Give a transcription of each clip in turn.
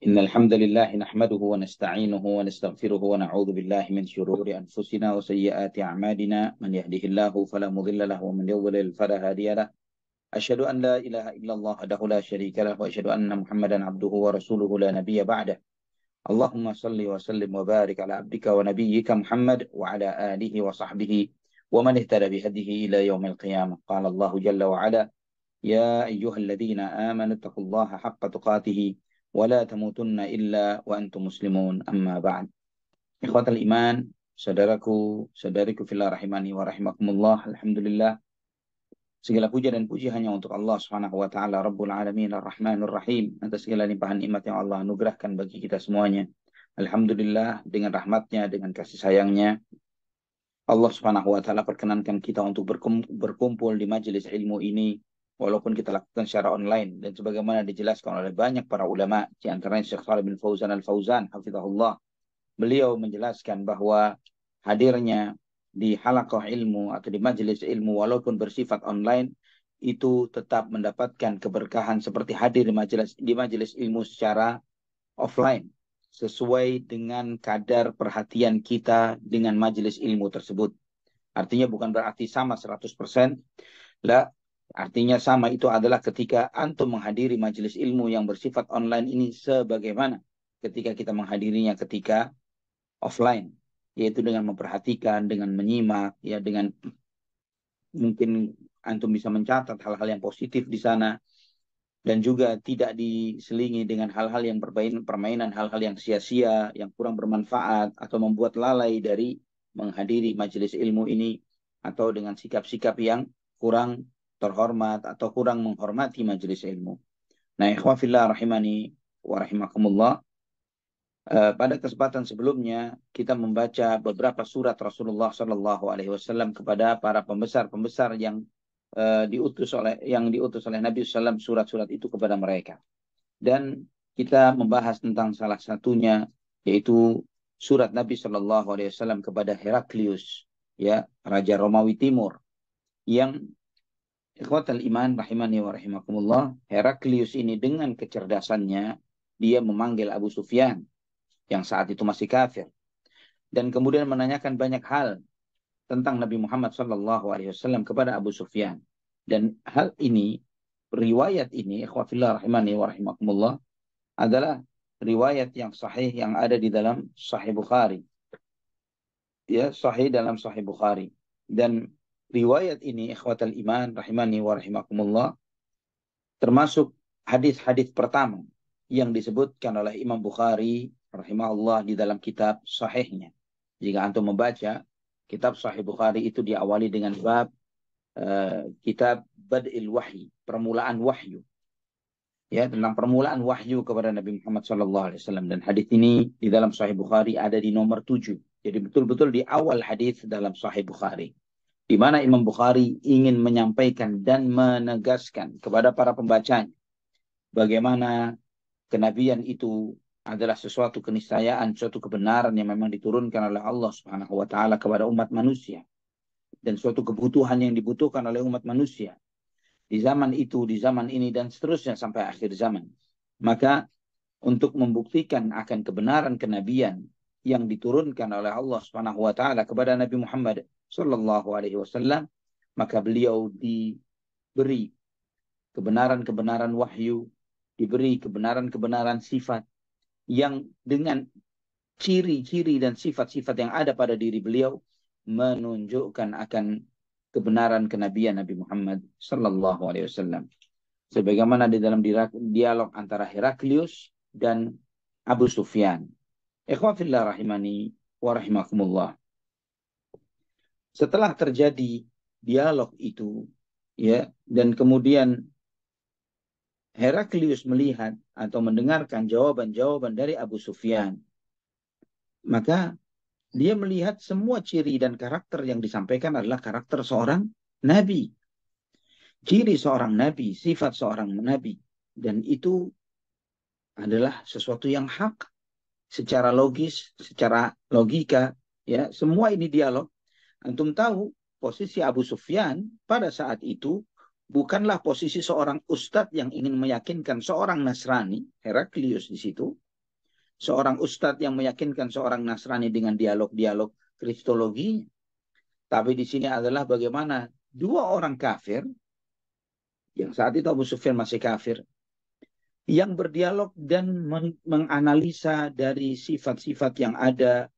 إن الحمد لله نحمده ونستعينه ونستغفره ونعوذ بالله من شرور أنفسنا وسيئات أعمالنا من يهده الله فلا مضل له ومن يضلل فلا هادي له أشهد أن لا إله إلا الله وحده لا شريك له وأشهد أن محمدا عبده ورسوله لا نبي بعده اللهم صل وسلم وبارك على عبدك ونبيك محمد وعلى آله وصحبه ومن اهتدى بهديه إلى يوم القيامة قال الله جل وعلا يا أيها الذين آمنوا اتقوا الله حق تقاته ولا تموتن إلا وأنتم مسلمون أما بعد إخوة الإيمان saudaraku fillah rahimani wa rahimakumullah. Alhamdulillah, segala puja dan puji hanya untuk Allah Subhanahu wa taala Rabbul Alamin Ar-Rahmanur Rahim, atas segala limpahan nikmat yang Allah anugerahkan bagi kita semuanya. Alhamdulillah, dengan rahmatnya, dengan kasih sayangnya, Allah Subhanahu wa taala perkenankan kita untuk berkumpul di majelis ilmu ini, walaupun kita lakukan secara online, dan sebagaimana dijelaskan oleh banyak para ulama, di antaranya Syekh Shalih bin Fauzan Al-Fauzan hafizahullah. Beliau menjelaskan bahwa hadirnya di halaqah ilmu atau di majelis ilmu walaupun bersifat online itu tetap mendapatkan keberkahan seperti hadir di majelis ilmu secara offline, sesuai dengan kadar perhatian kita dengan majelis ilmu tersebut. Artinya bukan berarti sama 100%. Lah, artinya sama itu adalah ketika antum menghadiri majelis ilmu yang bersifat online ini sebagaimana ketika kita menghadirinya ketika offline, yaitu dengan memperhatikan, dengan menyimak, ya, dengan mungkin antum bisa mencatat hal-hal yang positif di sana, dan juga tidak diselingi dengan hal-hal yang permainan, hal-hal yang sia-sia, yang kurang bermanfaat, atau membuat lalai dari menghadiri majelis ilmu ini, atau dengan sikap-sikap yang kurang terhormat atau kurang menghormati majelis ilmu. Nah, ikhwah fillah rahimani wa rahimakumullah, pada kesempatan sebelumnya kita membaca beberapa surat Rasulullah Sallallahu Alaihi Wasallam kepada para pembesar-pembesar yang diutus oleh Nabi SAW, surat-surat itu kepada mereka. Dan kita membahas tentang salah satunya, yaitu surat Nabi Sallallahu Alaihi Wasallam kepada Heraklius, ya, Raja Romawi Timur, yang ikhwatal iman rahimani wa rahimakumullah, Heraklius ini dengan kecerdasannya dia memanggil Abu Sufyan yang saat itu masih kafir, dan kemudian menanyakan banyak hal tentang Nabi Muhammad SAW kepada Abu Sufyan. Dan hal ini, riwayat ini, ikhwafillah rahimani wa rahimakumullah, adalah riwayat yang sahih yang ada di dalam Sahih Bukhari. Ya, sahih dalam Sahih Bukhari. Dan riwayat ini, ikhwatal iman rahimani wa rahimakumullah, termasuk hadis-hadis pertama yang disebutkan oleh Imam Bukhari rahimahullah di dalam kitab sahihnya. Jika antum membaca kitab Sahih Bukhari, itu diawali dengan bab kitab Bad'il Wahyi, permulaan wahyu. Ya, tentang permulaan wahyu kepada Nabi Muhammad SAW. Dan hadis ini di dalam Sahih Bukhari ada di nomor 7. Jadi betul-betul di awal hadis dalam Sahih Bukhari, di mana Imam Bukhari ingin menyampaikan dan menegaskan kepada para pembacanya bagaimana kenabian itu adalah sesuatu keniscayaan, suatu kebenaran yang memang diturunkan oleh Allah Subhanahu wa taala kepada umat manusia, dan suatu kebutuhan yang dibutuhkan oleh umat manusia di zaman itu, di zaman ini, dan seterusnya sampai akhir zaman. Maka untuk membuktikan akan kebenaran kenabian yang diturunkan oleh Allah Subhanahu wa taala kepada Nabi Muhammad sallallahu alaihi wasallam, maka beliau diberi kebenaran-kebenaran wahyu, diberi kebenaran-kebenaran sifat yang dengan ciri-ciri dan sifat-sifat yang ada pada diri beliau menunjukkan akan kebenaran kenabian Nabi Muhammad sallallahu alaihi wasallam. Sebagaimana di dalam dialog antara Heraklius dan Abu Sufyan. Ikhwafillah rahimani wa rahimakumullah. Setelah terjadi dialog itu, ya, dan kemudian Heraklius melihat atau mendengarkan jawaban-jawaban dari Abu Sufyan, maka dia melihat semua ciri dan karakter yang disampaikan adalah karakter seorang nabi. Ciri seorang nabi, sifat seorang nabi. Dan itu adalah sesuatu yang hak secara logis, secara logika, ya, semua ini dialog. Antum tahu posisi Abu Sufyan pada saat itu bukanlah posisi seorang ustadz yang ingin meyakinkan seorang Nasrani, Heraklius di situ, seorang ustadz yang meyakinkan seorang Nasrani dengan dialog-dialog kristologi. Tapi di sini adalah bagaimana dua orang kafir, yang saat itu Abu Sufyan masih kafir, yang berdialog dan menganalisa dari sifat-sifat yang ada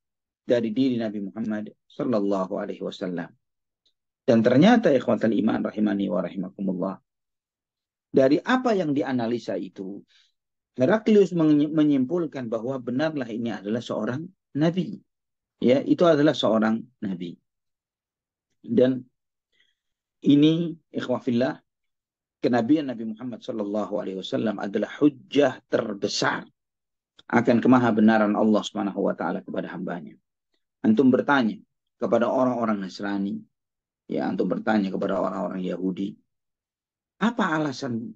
dari diri Nabi Muhammad Sallallahu Alaihi Wasallam. Dan ternyata ikhwatal iman rahimani wa rahimakumullah, dari apa yang dianalisa itu, Heraklius menyimpulkan bahwa benarlah ini adalah seorang nabi. Ya, itu adalah seorang nabi. Dan ini ikhwafillah, kenabian Nabi Muhammad sallallahu alaihi wasallam adalah hujjah terbesar akan kemahabenaran Allah Subhanahu wa taala kepada hambanya. Antum bertanya kepada orang-orang Nasrani, ya, antum bertanya kepada orang-orang Yahudi, apa alasan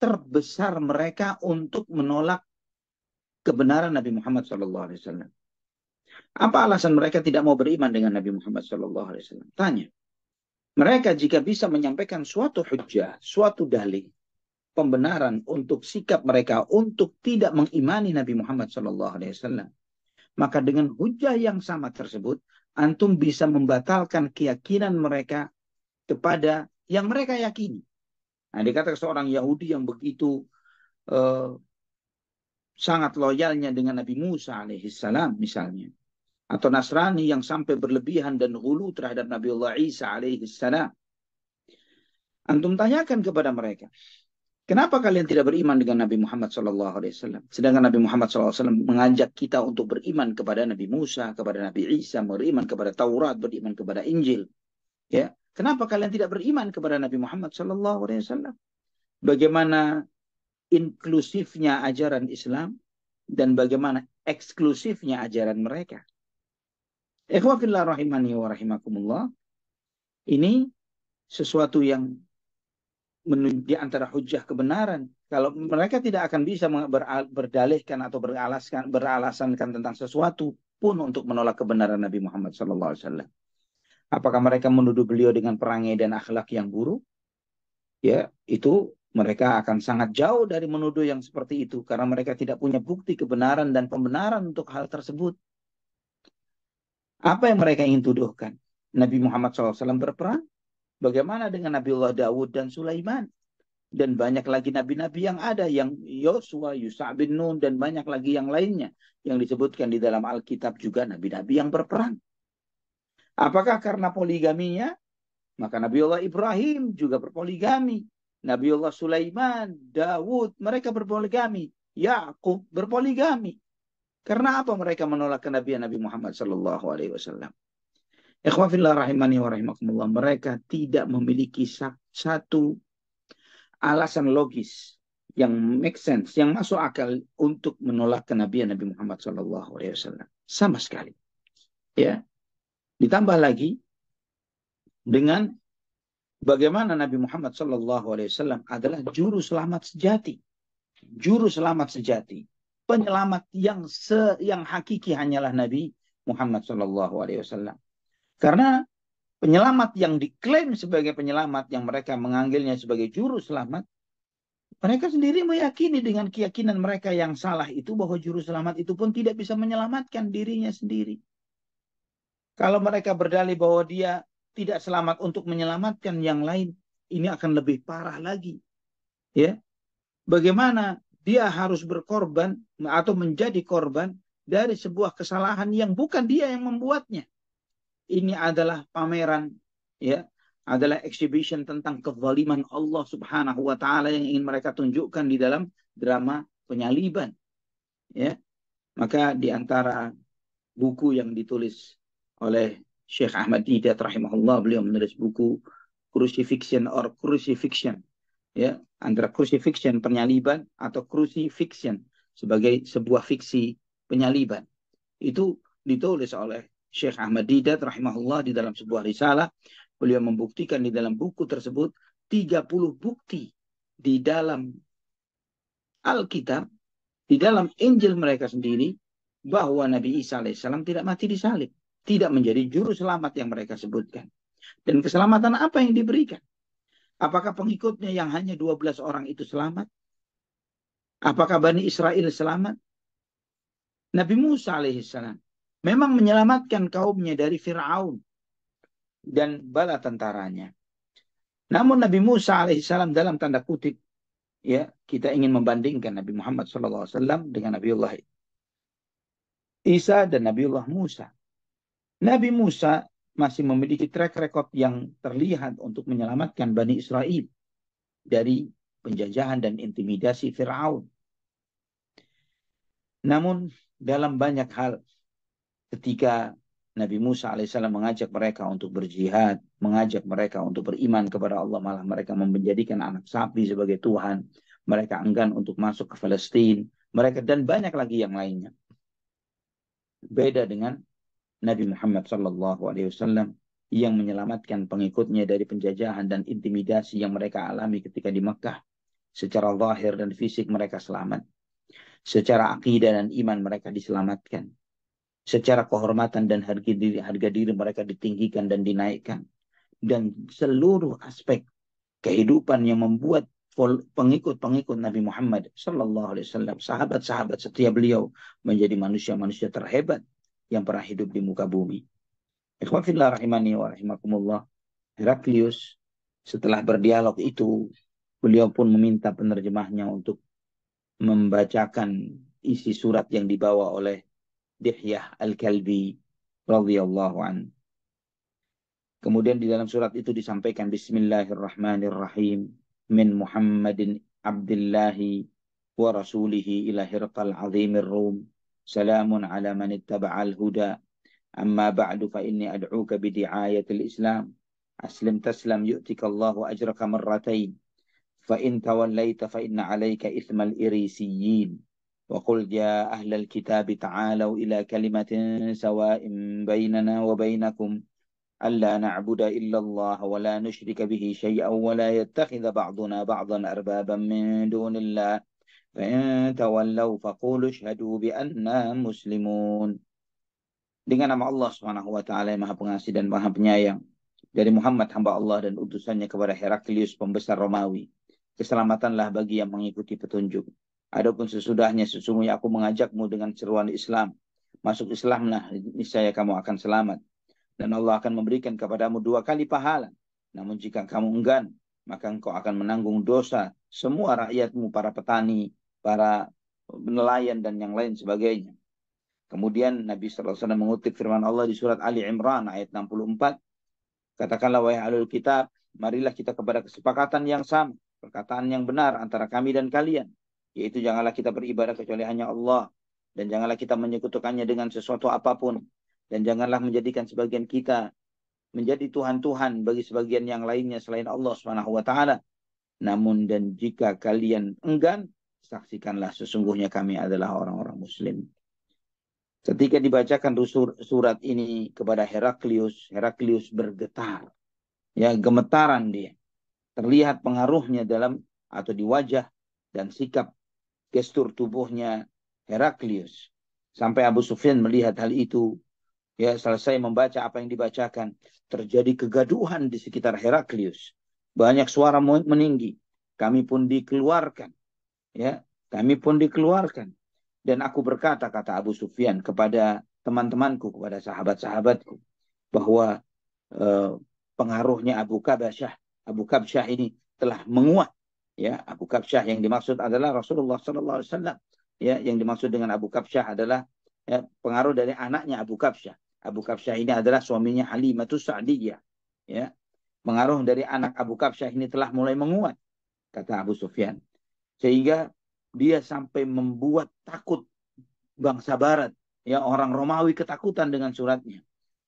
terbesar mereka untuk menolak kebenaran Nabi Muhammad SAW? Apa alasan mereka tidak mau beriman dengan Nabi Muhammad SAW? Tanya. Mereka jika bisa menyampaikan suatu hujjah, suatu dalil, pembenaran untuk sikap mereka untuk tidak mengimani Nabi Muhammad SAW, maka dengan hujjah yang sama tersebut, antum bisa membatalkan keyakinan mereka kepada yang mereka yakini. Nah, dikatakan seorang Yahudi yang begitu sangat loyalnya dengan Nabi Musa alaihissalam misalnya, atau Nasrani yang sampai berlebihan dan hulu terhadap Nabiullah Isa alaihissalam. Antum tanyakan kepada mereka, kenapa kalian tidak beriman dengan Nabi Muhammad SAW? Sedangkan Nabi Muhammad SAW mengajak kita untuk beriman kepada Nabi Musa, kepada Nabi Isa, beriman kepada Taurat, beriman kepada Injil. Ya, kenapa kalian tidak beriman kepada Nabi Muhammad SAW? Bagaimana inklusifnya ajaran Islam dan bagaimana eksklusifnya ajaran mereka. Ikhwafillah rahimani wa rahimakumullah. Ini sesuatu yang di antara hujjah kebenaran. Kalau mereka tidak akan bisa berdalihkan atau beralasankan tentang sesuatu pun untuk menolak kebenaran Nabi Muhammad SAW. Apakah mereka menuduh beliau dengan perangai dan akhlak yang buruk? Ya, itu mereka akan sangat jauh dari menuduh yang seperti itu karena mereka tidak punya bukti kebenaran dan pembenaran untuk hal tersebut. Apa yang mereka ingin tuduhkan? Nabi Muhammad SAW berperang? Bagaimana dengan Nabiullah Daud dan Sulaiman? Dan banyak lagi nabi-nabi yang ada, yang Yosua, Yusha bin Nun, dan banyak lagi yang lainnya yang disebutkan di dalam Alkitab juga nabi-nabi yang berperang. Apakah karena poligaminya? Maka Nabiullah Ibrahim juga berpoligami. Nabiullah Sulaiman, Daud, mereka berpoligami. Yakub berpoligami. Karena apa mereka menolak kenabian Nabi Muhammad SAW? Ikhwafillah rahimani wa rahimakumullah. Mereka tidak memiliki satu alasan logis yang make sense, yang masuk akal untuk menolak kenabian Nabi Muhammad SAW. Sama sekali. Ya. Ditambah lagi dengan bagaimana Nabi Muhammad SAW adalah juru selamat sejati. Juru selamat sejati. Penyelamat yang hakiki hanyalah Nabi Muhammad SAW. Karena penyelamat yang diklaim sebagai penyelamat, yang mereka menganggilnya sebagai juru selamat, mereka sendiri meyakini dengan keyakinan mereka yang salah itu bahwa juru selamat itu pun tidak bisa menyelamatkan dirinya sendiri. Kalau mereka berdalih bahwa dia tidak selamat untuk menyelamatkan yang lain, ini akan lebih parah lagi. Ya, bagaimana dia harus berkorban atau menjadi korban dari sebuah kesalahan yang bukan dia yang membuatnya. Ini adalah pameran, ya, adalah exhibition tentang kezaliman Allah Subhanahu wa taala yang ingin mereka tunjukkan di dalam drama penyaliban. Ya. Maka di antara buku yang ditulis oleh Syekh Ahmad Didat rahimahullah, beliau menulis buku Crucifixion or Crucifixion, ya, antara crucifixion penyaliban atau crucifixion sebagai sebuah fiksi penyaliban. Itu ditulis oleh Syekh Ahmad Didat rahimahullah di dalam sebuah risalah. Beliau membuktikan di dalam buku tersebut 30 bukti di dalam Alkitab, di dalam Injil mereka sendiri, bahwa Nabi Isa alaihissalam tidak mati disalib, tidak menjadi juru selamat yang mereka sebutkan. Dan keselamatan apa yang diberikan? Apakah pengikutnya yang hanya 12 orang itu selamat? Apakah Bani Israel selamat? Nabi Musa alaihissalam memang menyelamatkan kaumnya dari Fir'aun dan bala tentaranya. Namun Nabi Musa alaihissalam dalam tanda kutip, ya, kita ingin membandingkan Nabi Muhammad SAW dengan Nabiullah Isa dan Nabiullah Musa. Nabi Musa masih memiliki track record yang terlihat untuk menyelamatkan Bani Israel dari penjajahan dan intimidasi Fir'aun. Namun dalam banyak hal, ketika Nabi Musa alaihissalam mengajak mereka untuk berjihad, mengajak mereka untuk beriman kepada Allah, malah mereka menjadikan anak sapi sebagai Tuhan. Mereka enggan untuk masuk ke Palestina. Mereka dan banyak lagi yang lainnya. Beda dengan Nabi Muhammad SAW yang menyelamatkan pengikutnya dari penjajahan dan intimidasi yang mereka alami ketika di Mekah. Secara zahir dan fisik mereka selamat. Secara akidah dan iman mereka diselamatkan. Secara kehormatan dan harga diri mereka ditinggikan dan dinaikkan. Dan seluruh aspek kehidupan yang membuat pengikut-pengikut Nabi Muhammad SAW, sahabat-sahabat setia beliau, menjadi manusia-manusia terhebat yang pernah hidup di muka bumi. Ikhwafillah rahimani wa rahimakumullah. Heraklius setelah berdialog itu, beliau pun meminta penerjemahnya untuk membacakan isi surat yang dibawa oleh Dihyah Al-Kalbi radhiyallahu an. Kemudian di dalam surat itu disampaikan Bismillahirrahmanirrahim min Muhammadin Abdillahi wa rasulihi ila Hirqal azimir Rum. Salamun ala man ittaba'al huda. Amma ba'du fa inni ad'uka bidi'ayatil Islam. Aslim taslam yu'tika Allahu ajraka marratain. Fa in tawallaita fa inna alayka ithmal irisiyin. وقل يا أهل الكتاب تعالوا إلى كلمة سواء بيننا وبينكم ألا نعبد إلا الله ولا نشرك به شيئا ولا يتخذ بعضنا بعضا أربابا من دون الله فإن تولوا فقولوا اشهدوا بأننا مسلمون. Dengan nama Allah Subhanahu wa taala yang Maha Pengasih dan Maha Penyayang, dari Muhammad hamba Allah dan utusannya kepada Heraklius pembesar Romawi, keselamatanlah bagi yang mengikuti petunjuk. Adapun sesudahnya, sesungguhnya aku mengajakmu dengan seruan Islam. Masuk Islamlah, niscaya kamu akan selamat. Dan Allah akan memberikan kepadamu 2 kali pahala. Namun jika kamu enggan, maka engkau akan menanggung dosa semua rakyatmu, para petani, para nelayan, dan yang lain sebagainya. Kemudian Nabi SAW mengutip firman Allah di surat Ali Imran ayat 64. Katakanlah wahai ahlul kitab, marilah kita kepada kesepakatan yang sama, perkataan yang benar antara kami dan kalian. Yaitu janganlah kita beribadah kecuali hanya Allah. Dan janganlah kita menyekutukannya dengan sesuatu apapun. Dan janganlah menjadikan sebagian kita menjadi Tuhan-Tuhan bagi sebagian yang lainnya selain Allah SWT. Namun dan jika kalian enggan, saksikanlah sesungguhnya kami adalah orang-orang muslim. Ketika dibacakan surat ini kepada Heraklius, Heraklius bergetar. Ya, gemetaran dia. Terlihat pengaruhnya dalam atau di wajah dan sikap gestur tubuhnya Heraklius. Sampai Abu Sufyan melihat hal itu. Ya, selesai membaca apa yang dibacakan, terjadi kegaduhan di sekitar Heraklius. Banyak suara meninggi. Kami pun dikeluarkan. Ya, kami pun dikeluarkan. Dan aku berkata, kata Abu Sufyan, kepada teman-temanku, kepada sahabat-sahabatku, bahwa pengaruhnya Abu Kabsyah ini telah menguat. Ya, Abu Kabsyah yang dimaksud adalah Rasulullah SAW. Ya, yang dimaksud dengan Abu Kabsyah adalah ya, pengaruh dari anaknya Abu Kabsyah. Abu Kabsyah ini adalah suaminya Halimatus Sa'diyah. Ya, pengaruh dari anak Abu Kabsyah ini telah mulai menguat, kata Abu Sufyan, sehingga dia sampai membuat takut bangsa Barat. Ya, orang Romawi ketakutan dengan suratnya.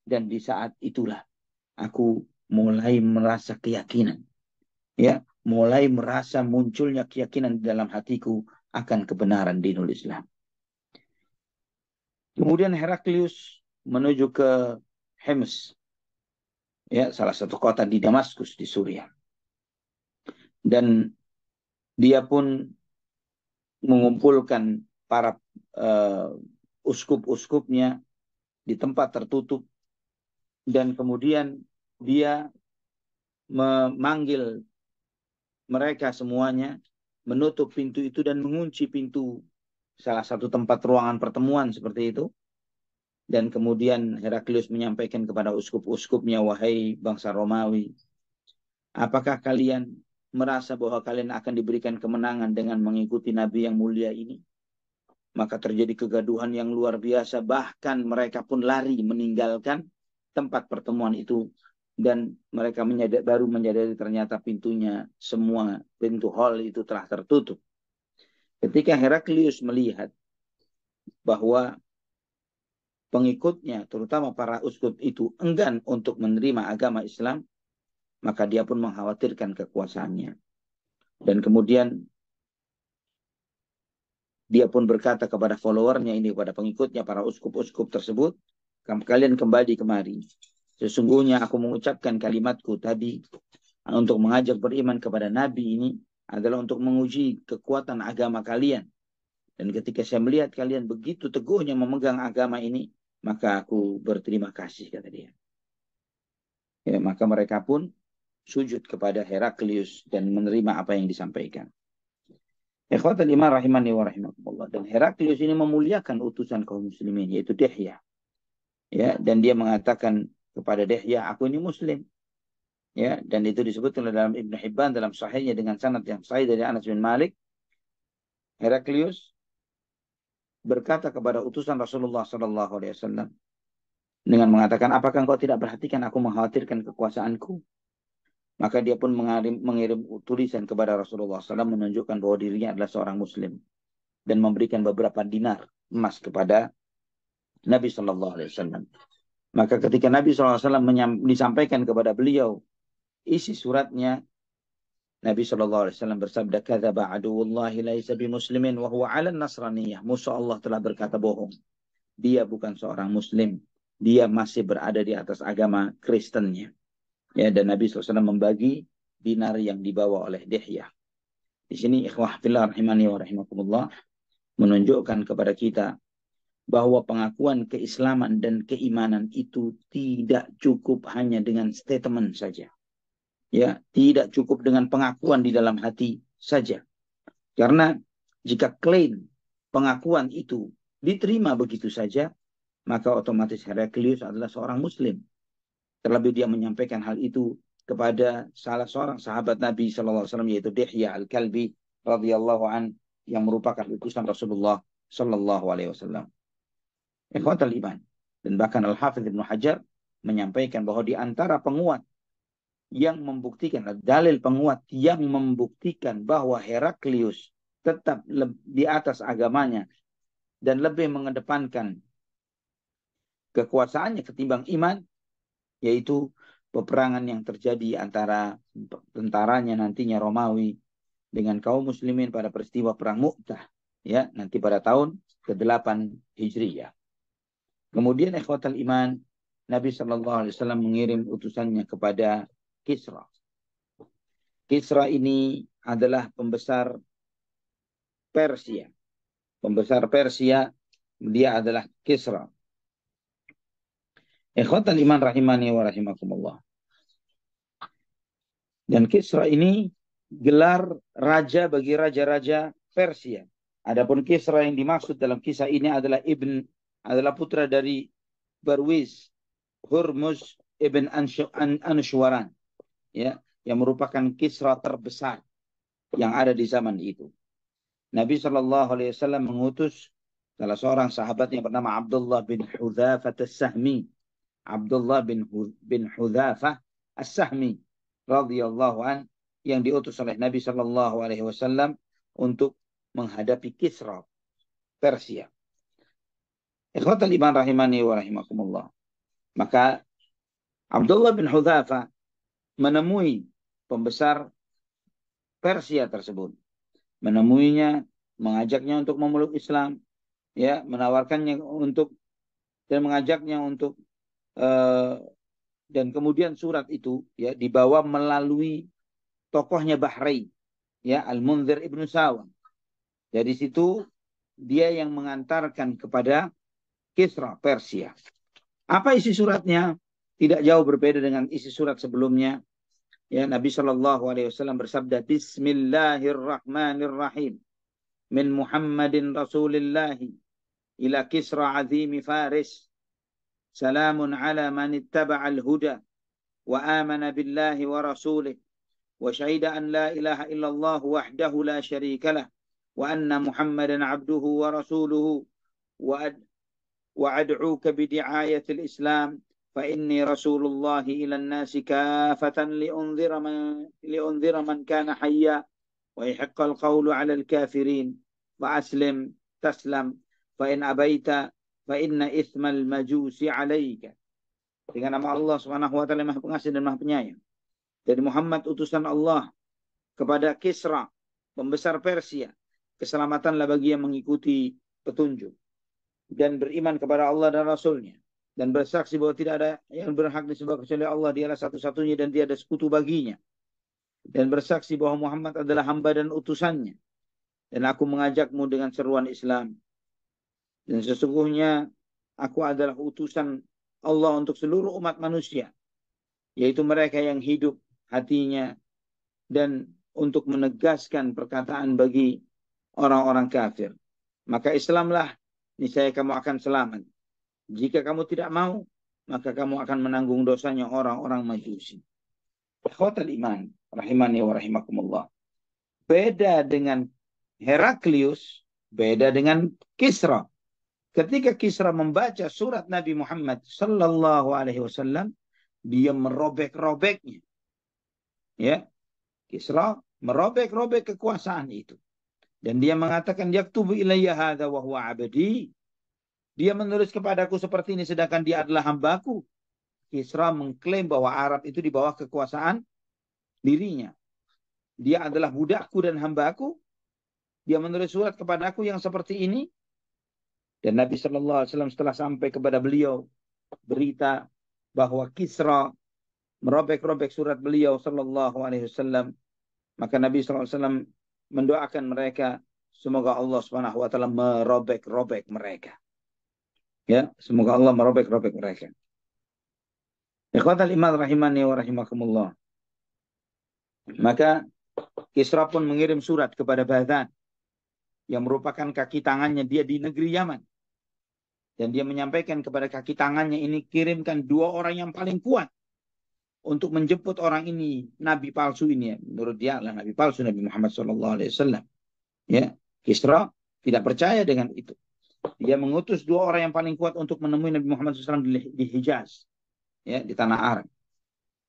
Dan di saat itulah aku mulai merasa keyakinan. Ya, mulai merasa munculnya keyakinan di dalam hatiku akan kebenaran dinul Islam. Kemudian Heraklius menuju ke Hems, ya, salah satu kota di Damaskus di Suriah. Dan dia pun mengumpulkan para uskup-uskupnya di tempat tertutup. Dan kemudian dia memanggil mereka semuanya, menutup pintu itu dan mengunci pintu salah satu tempat ruangan pertemuan seperti itu. Dan kemudian Heraklius menyampaikan kepada uskup-uskupnya, wahai bangsa Romawi, apakah kalian merasa bahwa kalian akan diberikan kemenangan dengan mengikuti Nabi yang mulia ini? Maka terjadi kegaduhan yang luar biasa. Bahkan mereka pun lari meninggalkan tempat pertemuan itu. Dan mereka baru menyadari ternyata pintunya, semua pintu hall itu telah tertutup. Ketika Heraklius melihat bahwa pengikutnya, terutama para uskup itu, enggan untuk menerima agama Islam, maka dia pun mengkhawatirkan kekuasaannya. Dan kemudian dia pun berkata kepada followernya ini, kepada pengikutnya, para uskup-uskup tersebut, kalian kembali kemari. Sesungguhnya aku mengucapkan kalimatku tadi untuk mengajak beriman kepada Nabi ini adalah untuk menguji kekuatan agama kalian. Dan ketika saya melihat kalian begitu teguhnya memegang agama ini, maka aku berterima kasih, kata dia. Ya, maka mereka pun sujud kepada Heraklius dan menerima apa yang disampaikan. Ikhwatal iman rahimani wa rahimakumullah. Dan Heraklius ini memuliakan utusan kaum muslimin, yaitu Dihya. Ya, dan dia mengatakan kepada Dihya, aku ini muslim. Ya, dan itu disebutkan dalam Ibn Hibban dalam sahihnya dengan sanad yang sahih dari Anas bin Malik. Heraklius berkata kepada utusan Rasulullah SAW dengan mengatakan, apakah engkau tidak perhatikan aku mengkhawatirkan kekuasaanku? Maka dia pun mengirim tulisan kepada Rasulullah SAW menunjukkan bahwa dirinya adalah seorang muslim. Dan memberikan beberapa dinar emas kepada Nabi SAW. Maka ketika Nabi SAW disampaikan kepada beliau isi suratnya, Nabi SAW bersabda, kadzaba aduwullahi laisa bimuslimin wa huwa 'ala nasraniyah. Musuh Allah telah berkata bohong. Dia bukan seorang muslim. Dia masih berada di atas agama Kristennya. Ya, dan Nabi SAW membagi dinar yang dibawa oleh Dihya. Di sini ikhwah fillah rahimani wa rahimakumullah menunjukkan kepada kita bahwa pengakuan keislaman dan keimanan itu tidak cukup hanya dengan statement saja. Ya, tidak cukup dengan pengakuan di dalam hati saja. Karena jika klaim pengakuan itu diterima begitu saja, maka otomatis Heraklius adalah seorang muslim. Terlebih dia menyampaikan hal itu kepada salah seorang sahabat Nabi SAW, yaitu Dihya Al-Kalbi radhiyallahu an, yang merupakan utusan Rasulullah SAW. Ikhwatal iman. Dan bahkan Al-Hafidh Ibnu Hajar menyampaikan bahwa di antara penguat yang membuktikan, dalil penguat yang membuktikan bahwa Heraklius tetap di atas agamanya dan lebih mengedepankan kekuasaannya ketimbang iman, yaitu peperangan yang terjadi antara tentaranya nantinya Romawi dengan kaum muslimin pada peristiwa perang Mu'tah, ya, nanti pada tahun ke-8 Hijriyah. Kemudian ikhwatal iman, Nabi SAW mengirim utusannya kepada Kisra. Kisra ini adalah pembesar Persia. Pembesar Persia, dia adalah Kisra. Ikhwatal iman rahimani wa rahimakumullah. Dan Kisra ini gelar raja bagi raja-raja Persia. Adapun Kisra yang dimaksud dalam kisah ini adalah putra dari Barwiz Hurmuz ibn Anshwaran, ya, yang merupakan Kisra terbesar yang ada di zaman itu. Nabi SAW mengutus salah seorang sahabat yang bernama Abdullah bin Hudzafah As-Sahmi. Abdullah bin Hudzafah As-Sahmi radhiyallahu an, yang diutus oleh Nabi SAW untuk menghadapi Kisra Persia. Ikhwatal iman rahimani wa rahimakumullah. Maka Abdullah bin Hudzafah menemui pembesar Persia tersebut. Menemuinya, mengajaknya untuk memeluk Islam, ya, menawarkannya untuk dan mengajaknya untuk dan kemudian surat itu, ya, dibawa melalui tokohnya Bahrain, ya, Al-Munzir ibnu Sawam. Dari situ dia yang mengantarkan kepada Kisra Persia. Apa isi suratnya? Tidak jauh berbeda dengan isi surat sebelumnya. Ya, Nabi SAW bersabda, Bismillahirrahmanirrahim. min Muhammadin Rasulillah ila Kisra azimi Faris. Salamun ala man ittaba'al huda wa amana billahi wa rasulih wa syahida an la ilaha illallah wahdahu la syarika lah wa anna Muhammadan abduhu wa rasuluhu wa ad'uka bidi'ayatil Islam fa inni rasulullah ila an-nasi kafatan liunzira man kana hayya wa yahiqqal qawlu 'alal kafirin fa aslim taslam fa in abaita fa inna ithmal majusi 'alaika. Dengan nama Allah Subhanahu wa taala Maha Pengasih dan Maha Penyayang. Dari Muhammad utusan Allah kepada Kisra, pembesar Persia, keselamatanlah bagi yang mengikuti petunjuk dan beriman kepada Allah dan Rasulnya, dan bersaksi bahwa tidak ada yang berhak disembah kecuali Allah, dialah satu-satunya dan tiada sekutu baginya, dan bersaksi bahwa Muhammad adalah hamba dan utusannya, dan aku mengajakmu dengan seruan Islam, dan sesungguhnya aku adalah utusan Allah untuk seluruh umat manusia, yaitu mereka yang hidup hatinya, dan untuk menegaskan perkataan bagi orang-orang kafir. Maka Islamlah, niscaya kamu akan selamat. Jika kamu tidak mau, maka kamu akan menanggung dosanya orang-orang Majusi. Ikhwatal iman, rahimani wa rahimakumullah. Beda dengan Heraklius, beda dengan Kisra. Ketika Kisra membaca surat Nabi Muhammad sallallahu alaihi wasallam, dia merobek-robeknya. Ya, Kisra merobek-robek kekuasaan itu. Dan dia mengatakan, yaktubu ilayya hadza wa huwa abdi. Dia menulis kepadaku seperti ini sedangkan dia adalah hambaku. Kisra mengklaim bahwa Arab itu di bawah kekuasaan dirinya. Dia adalah budakku dan hambaku. Dia menulis surat kepadaku yang seperti ini. Dan Nabi SAW setelah sampai kepada beliau berita bahwa Kisra merobek-robek surat beliau SAW, maka Nabi SAW mendoakan mereka, semoga Allah Subhanahu wa taala merobek-robek mereka. Ya, semoga Allah merobek-robek mereka. Ikhwatal iman rahimani wa rahimakumullah. Maka Kisra pun mengirim surat kepada Badan yang merupakan kaki tangannya dia di negeri Yaman. Dan dia menyampaikan kepada kaki tangannya ini, kirimkan 2 orang yang paling kuat untuk menjemput orang ini, nabi palsu ini. Menurut dia adalah nabi palsu, Nabi Muhammad SAW. Ya, Kisra tidak percaya dengan itu. Dia mengutus 2 orang yang paling kuat untuk menemui Nabi Muhammad SAW di Hijaz, ya, di tanah Arab,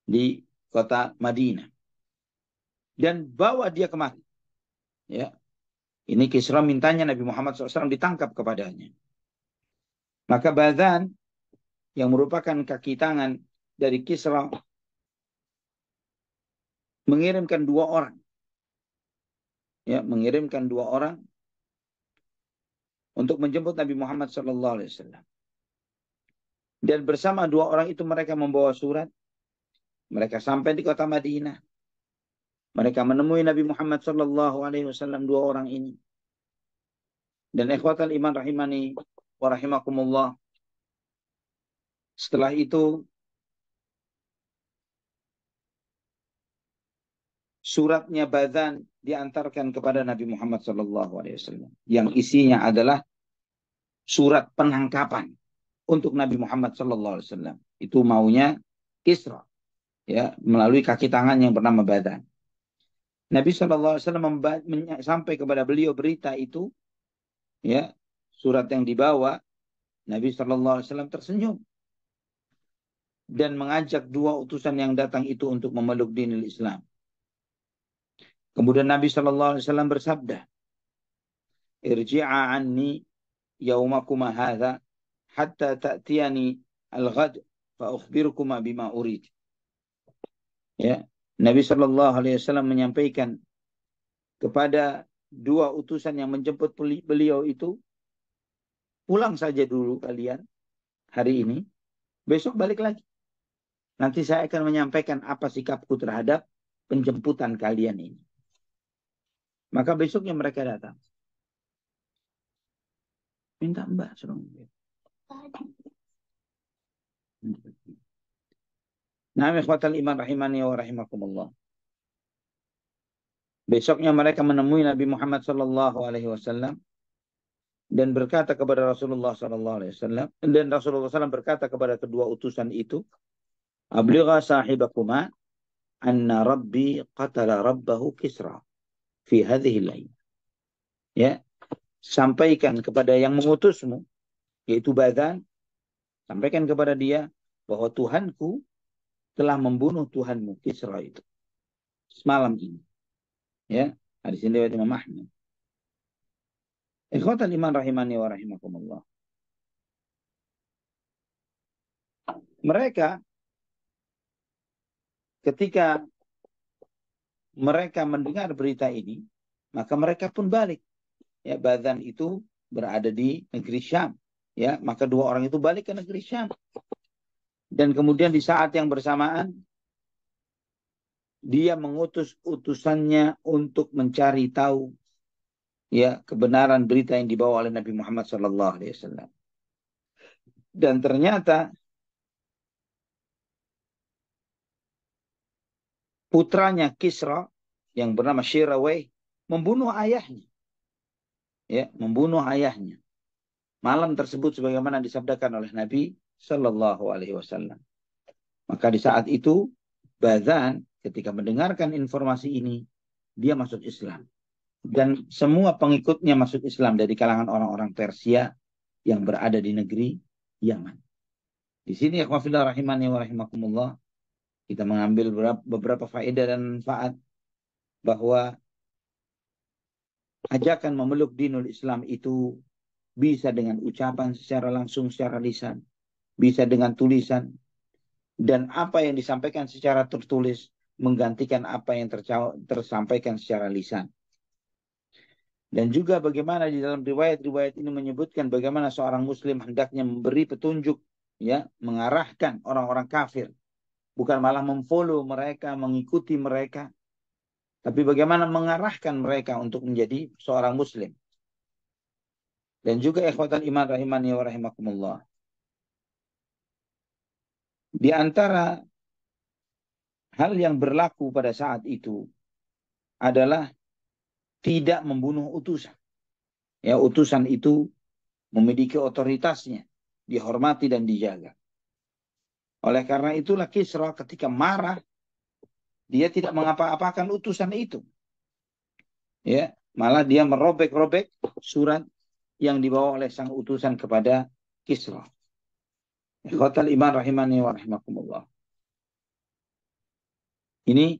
di kota Madinah, dan bawa dia kemari. Ya, ini Kisra mintanya Nabi Muhammad SAW ditangkap kepadanya. Maka Badan yang merupakan kaki tangan dari Kisra mengirimkan 2 orang. Ya, mengirimkan 2 orang untuk menjemput Nabi Muhammad SAW. Dan bersama 2 orang itu mereka membawa surat. Mereka sampai di kota Madinah. Mereka menemui Nabi Muhammad SAW, 2 orang ini. Dan ikhwatal iman rahimani wa rahimakumullah. Setelah itu suratnya Badan diantarkan kepada Nabi Muhammad SAW, yang isinya adalah surat penangkapan untuk Nabi Muhammad SAW. Itu maunya Kisra, ya, melalui kaki tangan yang bernama Badan. Nabi SAW sampai kepada beliau berita itu, ya, surat yang dibawa. Nabi SAW tersenyum dan mengajak 2 utusan yang datang itu untuk memeluk dinul Islam. Kemudian Nabi SAW bersabda, irji'a anni yaumakuma hadha hatta ta'tiyani al-ghad fa ukhbirukuma bima urid. Ya, Nabi SAW menyampaikan kepada 2 utusan yang menjemput beliau itu, pulang saja dulu kalian hari ini, besok balik lagi. Nanti saya akan menyampaikan apa sikapku terhadap penjemputan kalian ini. Maka besoknya mereka datang. Minta Mbak suruh. Nah, ikhwatal iman rahimani wa rahimakumullah. Besoknya mereka menemui Nabi Muhammad sallallahu alaihi wasallam dan berkata kepada Rasulullah sallallahu alaihi wasallam, dan Rasulullah SAW berkata kepada kedua utusan itu, "Abligha sahibakuma anna rabbi qatala rabbahu Kisra fi hadhihi al-lail." Ya, sampaikan kepada yang mengutusmu, yaitu Badan, sampaikan kepada dia bahwa Tuhanku telah membunuh Tuhanmu Kisra itu semalam ini. Ya, hadis ini riwayat Imam Ahmad. Ikhwatal iman rahimani wa rahimakumullah. Mereka ketika mereka mendengar berita ini, maka mereka pun balik. Ya, Badan itu berada di negeri Syam. Ya, maka dua orang itu balik ke negeri Syam. Dan kemudian di saat yang bersamaan, dia mengutus utusannya untuk mencari tahu ya kebenaran berita yang dibawa oleh Nabi Muhammad SAW. Dan ternyata putranya Kisra yang bernama Shirawayh membunuh ayahnya. Ya, membunuh ayahnya. Malam tersebut sebagaimana disabdakan oleh Nabi Sallallahu Alaihi Wasallam. Maka di saat itu Badan ketika mendengarkan informasi ini, dia masuk Islam. Dan semua pengikutnya masuk Islam dari kalangan orang-orang Persia yang berada di negeri Yaman. Di sini akhwafillah rahimani wa rahimakumullah, kita mengambil beberapa faedah dan manfaat bahwa ajakan memeluk dinul Islam itu bisa dengan ucapan secara langsung, secara lisan, bisa dengan tulisan, dan apa yang disampaikan secara tertulis menggantikan apa yang tersampaikan secara lisan. Dan juga bagaimana di dalam riwayat-riwayat ini menyebutkan bagaimana seorang muslim hendaknya memberi petunjuk, ya, mengarahkan orang-orang kafir, bukan malah memfollow mereka, mengikuti mereka, tapi bagaimana mengarahkan mereka untuk menjadi seorang muslim. Dan juga ikhwatal iman rahimani wa rahimakumullah, di antara hal yang berlaku pada saat itu adalah tidak membunuh utusan. Ya, utusan itu memiliki otoritasnya, dihormati dan dijaga. Oleh karena itulah Kisra ketika marah, dia tidak mengapa-apakan utusan itu. Ya, malah dia merobek-robek surat yang dibawa oleh sang utusan kepada Kisra. Ikhwatal iman rahimani wa rahimakumullah. Ini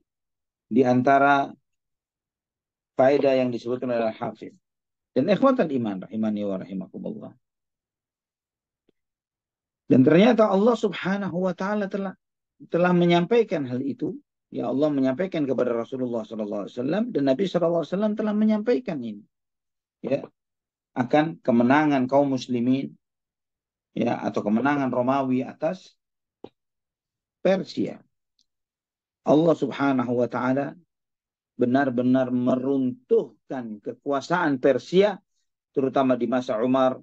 di antara faedah yang disebutkan oleh Hafidh. Dan ikhwatal iman rahimani wa rahimakumullah. Dan ternyata Allah Subhanahu wa taala telah menyampaikan hal itu. Ya, Allah menyampaikan kepada Rasulullah SAW dan Nabi SAW telah menyampaikan ini. Ya, akan kemenangan kaum muslimin, ya, atau kemenangan Romawi atas Persia. Allah Subhanahu wa taala benar-benar meruntuhkan kekuasaan Persia terutama di masa Umar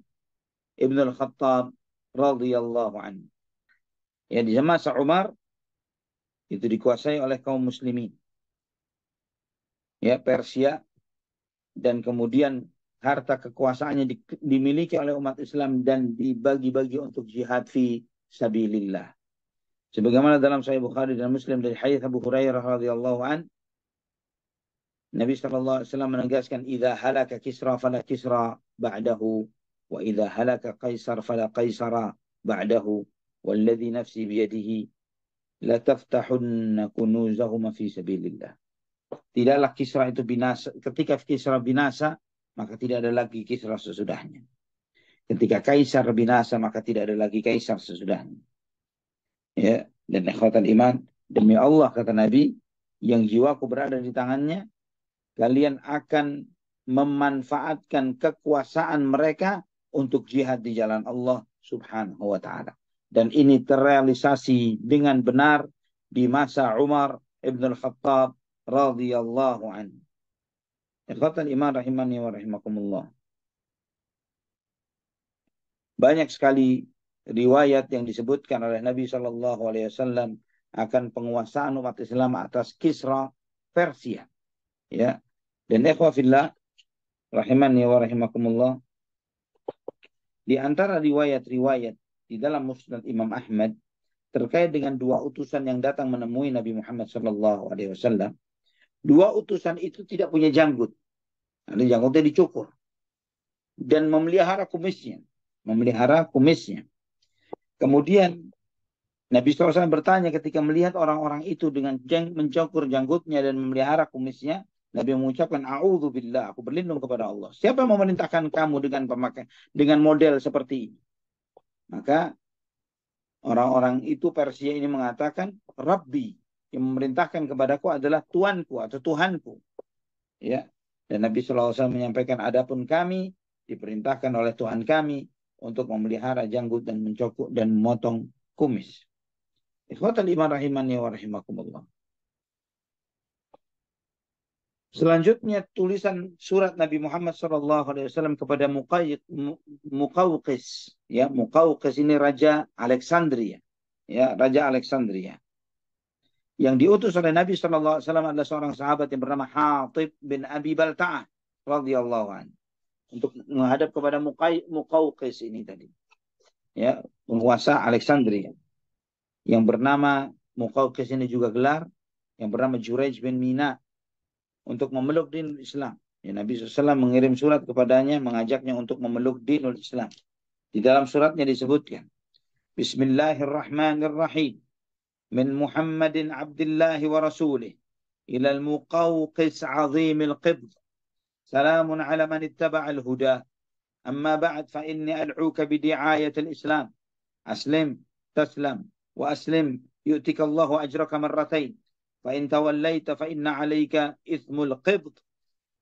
Ibn al-Khattab radhiyallahu anhu. Ya, di masa Umar itu dikuasai oleh kaum muslimin. Ya, Persia, dan kemudian harta kekuasaannya dimiliki oleh umat Islam dan dibagi-bagi untuk jihad fi sabilillah. Sebagaimana dalam Sahih Bukhari dan Muslim dari hadits Abu Hurairah radhiyallahu an, Nabi sallallahu alaihi wasallam menegaskan, "Idza halaka Kisra fala Kisra ba'dahu, wa idza halaka Qaisar fala Qaisara ba'dahu, walladzi nafsi biyadihi la taftahunna kunuzahum fi sabilillah." Tidaklah Kisra itu binasa. Ketika Kisra binasa, maka tidak ada lagi Kisra sesudahnya. Ketika Kaisar binasa, maka tidak ada lagi Kaisar sesudahnya. Ya, dan ikhwatal iman, demi Allah kata Nabi, yang jiwaku berada di tangannya, kalian akan memanfaatkan kekuasaan mereka untuk jihad di jalan Allah Subhanahu wa taala. Dan ini terrealisasi dengan benar di masa Umar Ibn al-Khattab radhiyallahu anhu. Ikhwatal iman rahimani wa rahimakumullah. Banyak sekali riwayat yang disebutkan oleh Nabi Shallallahu Alaihi Wasallam akan penguasaan umat Islam atas Kisra Persia. Ya, Dan ikhwah fillah rahimani wa rahimakumullah, di antara riwayat-riwayat di dalam Musnad Imam Ahmad terkait dengan dua utusan yang datang menemui Nabi Muhammad SAW. Dua utusan itu tidak punya janggut. Ada janggutnya dicukur. Dan memelihara kumisnya. Kemudian Nabi SAW bertanya ketika melihat orang-orang itu dengan mencukur janggutnya dan memelihara kumisnya. Nabi mengucapkan, A'udzubillah, aku berlindung kepada Allah. Siapa yang memerintahkan kamu dengan model seperti ini? Maka orang-orang itu Persia ini mengatakan, Rabbi, yang memerintahkan kepadaku adalah Tuanku atau Tuhanku. Ya. Dan Nabi SAW menyampaikan, adapun kami diperintahkan oleh Tuhan kami untuk memelihara janggut dan mencukur dan memotong kumis. Ikhwatal iman rahimani wa rahimakumullah. Selanjutnya tulisan surat Nabi Muhammad SAW kepada Muqawqis. Ya, Muqawqis ini Raja Alexandria. Ya, Raja Alexandria. Yang diutus oleh Nabi SAW adalah seorang sahabat yang bernama Hatib bin Abi Balta'ah radhiyallahu anhu. Untuk menghadap kepada Muqawqis ini tadi. Ya, penguasa Alexandria. Yang bernama Muqawqis ini juga gelar yang bernama Juraij bin Mina. Untuk memeluk dinul Islam. Ya, Nabi SAW mengirim surat kepadanya, mengajaknya untuk memeluk dinul Islam. Di dalam suratnya disebutkan, Bismillahirrahmanirrahim. Min Muhammadin abdillahi wa rasulih. Ila al-Muqawqis azimil qibd. Salamun ala man ittaba'al huda. Amma ba'd fa inni ad'uka bidi'ayatil Islam. Aslim, taslam, wa aslim, yu'tika Allahu ajraka marratain. فإن توليت فإن عليك إثم القبط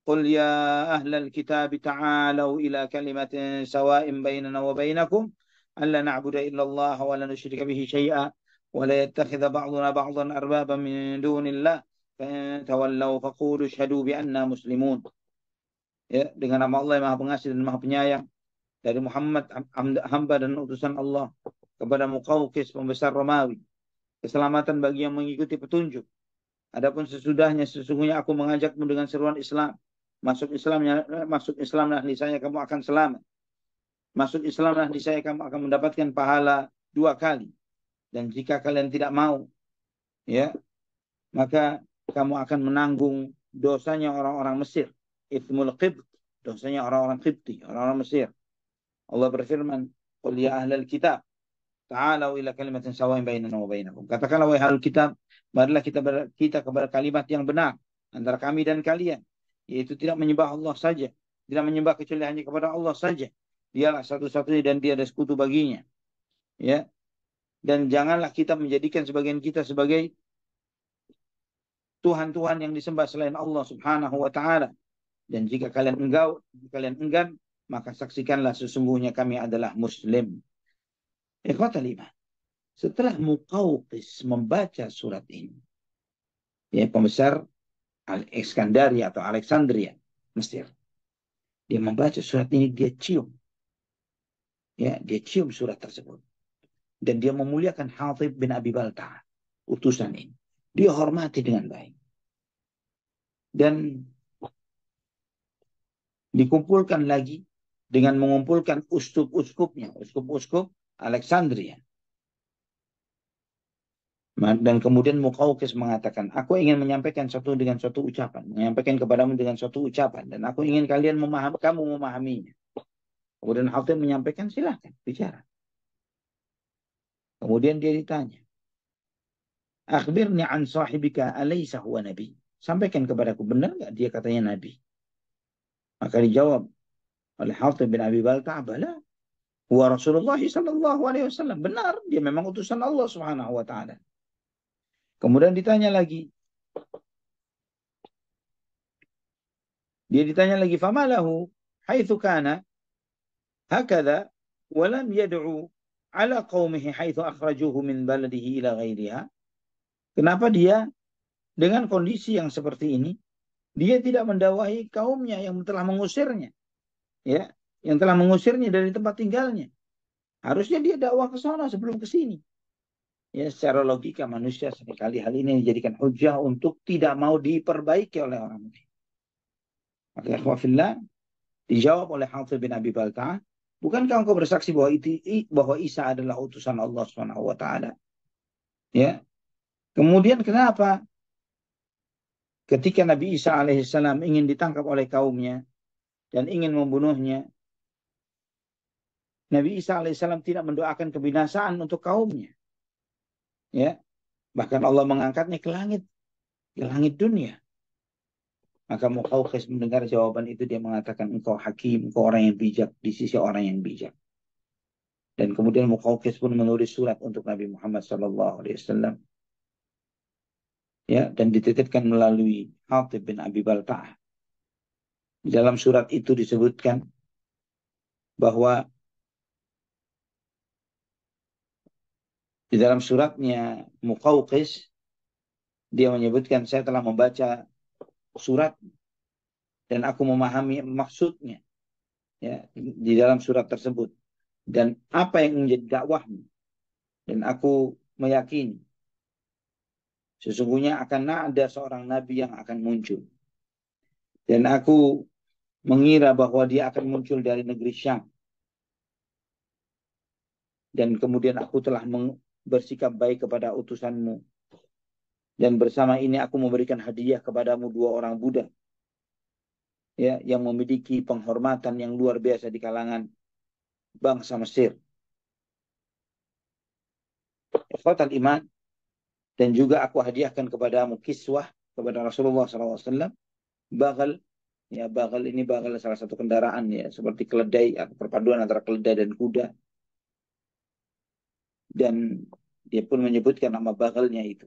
قل يا أهل الكتاب تعالوا إلى كلمة سواء بيننا وبينكم ألا نعبد إلا الله ولا نشرك به شيئا ولا يتخذ بعضنا بعضا أربابا من دون الله فإن تولوا فقولوا اشهدوا بأننا مسلمون. Ya, dengan nama Allah yang Maha Pengasih dan Maha Penyayang, dari Muhammad hamba dan utusan Allah kepada Muqawqis pembesar Romawi, keselamatan bagi yang mengikuti petunjuk. Adapun sesudahnya sesungguhnya aku mengajakmu dengan seruan Islam. Masuk Islamlah niscaya kamu akan selamat. Masuk Islamlah niscaya kamu akan mendapatkan pahala 2 kali. Dan jika kalian tidak mau, ya, maka kamu akan menanggung dosanya orang-orang Mesir. Itsmul Qibt, dosanya orang-orang Qibti, orang-orang Mesir. Allah berfirman, "Qul ya ahlal kitab, ta'alau ila kalimatin sawa'in bainana wa bainakum." Katakanlah wahai ahlul kitab, marilah kita kepada kalimat yang benar antara kami dan kalian, yaitu tidak menyembah Allah saja, tidak menyembah kecuali hanya kepada Allah saja. Dialah satu-satunya dan dia ada sekutu baginya. Ya. Dan janganlah kita menjadikan sebagian kita sebagai Tuhan-Tuhan yang disembah selain Allah Subhanahu wa taala. Dan jika kalian enggan, maka saksikanlah sesungguhnya kami adalah muslim. Ikhwatal iman. Setelah Muqawqis membaca surat ini, ya, pembesar Al-Iskandaria atau Alexandria, Mesir, dia membaca surat ini, dia cium surat tersebut, dan dia memuliakan Hatib bin Abi Balta'ah, utusan ini, dia hormati dengan baik, dan dikumpulkan lagi dengan mengumpulkan uskup Alexandria. Dan kemudian Muqawqis mengatakan, aku ingin menyampaikan menyampaikan kepadamu dengan suatu ucapan, dan aku ingin kamu memahaminya. Kemudian Hatib menyampaikan, silahkan bicara. Kemudian dia ditanya, akhbirni an sahibika alaysa huwa nabi. Sampaikan kepadaku, benar nggak dia katanya nabi? Maka dijawab oleh Hatib bin Abi Balta'ah, bala huwa Rasulullah sallallahu alaihi wasallam. Benar, dia memang utusan Allah Subhanahu wa taala. Kemudian ditanya lagi. Famalahu haitsu kana hakadha wa lam yad'u ala qaumihi haitsu akhrajuhu min baladihi ila ghairiha. Kenapa dia dengan kondisi yang seperti ini, dia tidak mendakwahi kaumnya yang telah mengusirnya, ya, yang telah mengusirnya dari tempat tinggalnya. Harusnya dia dakwah ke sana sebelum ke sini. Ya, secara logika manusia seringkali hal ini dijadikan hujah untuk tidak mau diperbaiki oleh orang lain. Maka ikhwafillah, dijawab oleh Hatib bin Abi Balta'ah, bukankah engkau bersaksi bahwa Isa adalah utusan Allah Subhanahu wa taala? Ya. Kemudian kenapa ketika Nabi Isa alaihissalam ingin ditangkap oleh kaumnya dan ingin membunuhnya, Nabi Isa alaihissalam tidak mendoakan kebinasaan untuk kaumnya. Ya. Bahkan Allah mengangkatnya ke langit dunia. Maka Muqawqis mendengar jawaban itu, dia mengatakan, engkau hakim, engkau orang yang bijak di sisi orang yang bijak. Dan kemudian Muqawqis pun menulis surat untuk Nabi Muhammad SAW. Ya, dan dititipkan melalui Hatib bin Abi Balta'ah. Di dalam surat itu disebutkan bahwa di dalam suratnya Muqawqis, dia menyebutkan, saya telah membaca surat dan aku memahami maksudnya, ya, di dalam surat tersebut, dan apa yang menjadi dakwahmu, dan aku meyakini sesungguhnya akan ada seorang nabi yang akan muncul, dan aku mengira bahwa dia akan muncul dari negeri Syam, dan kemudian aku telah bersikap baik kepada utusanmu, dan bersama ini aku memberikan hadiah kepadamu 2 orang budak, ya, yang memiliki penghormatan yang luar biasa di kalangan bangsa Mesir. Ikhwatal iman, dan juga aku hadiahkan kepadamu kiswah kepada Rasulullah SAW, bagal. Ya, bagal ini salah satu kendaraan, ya, seperti keledai atau perpaduan antara keledai dan kuda. Dan dia pun menyebutkan nama bagalnya itu.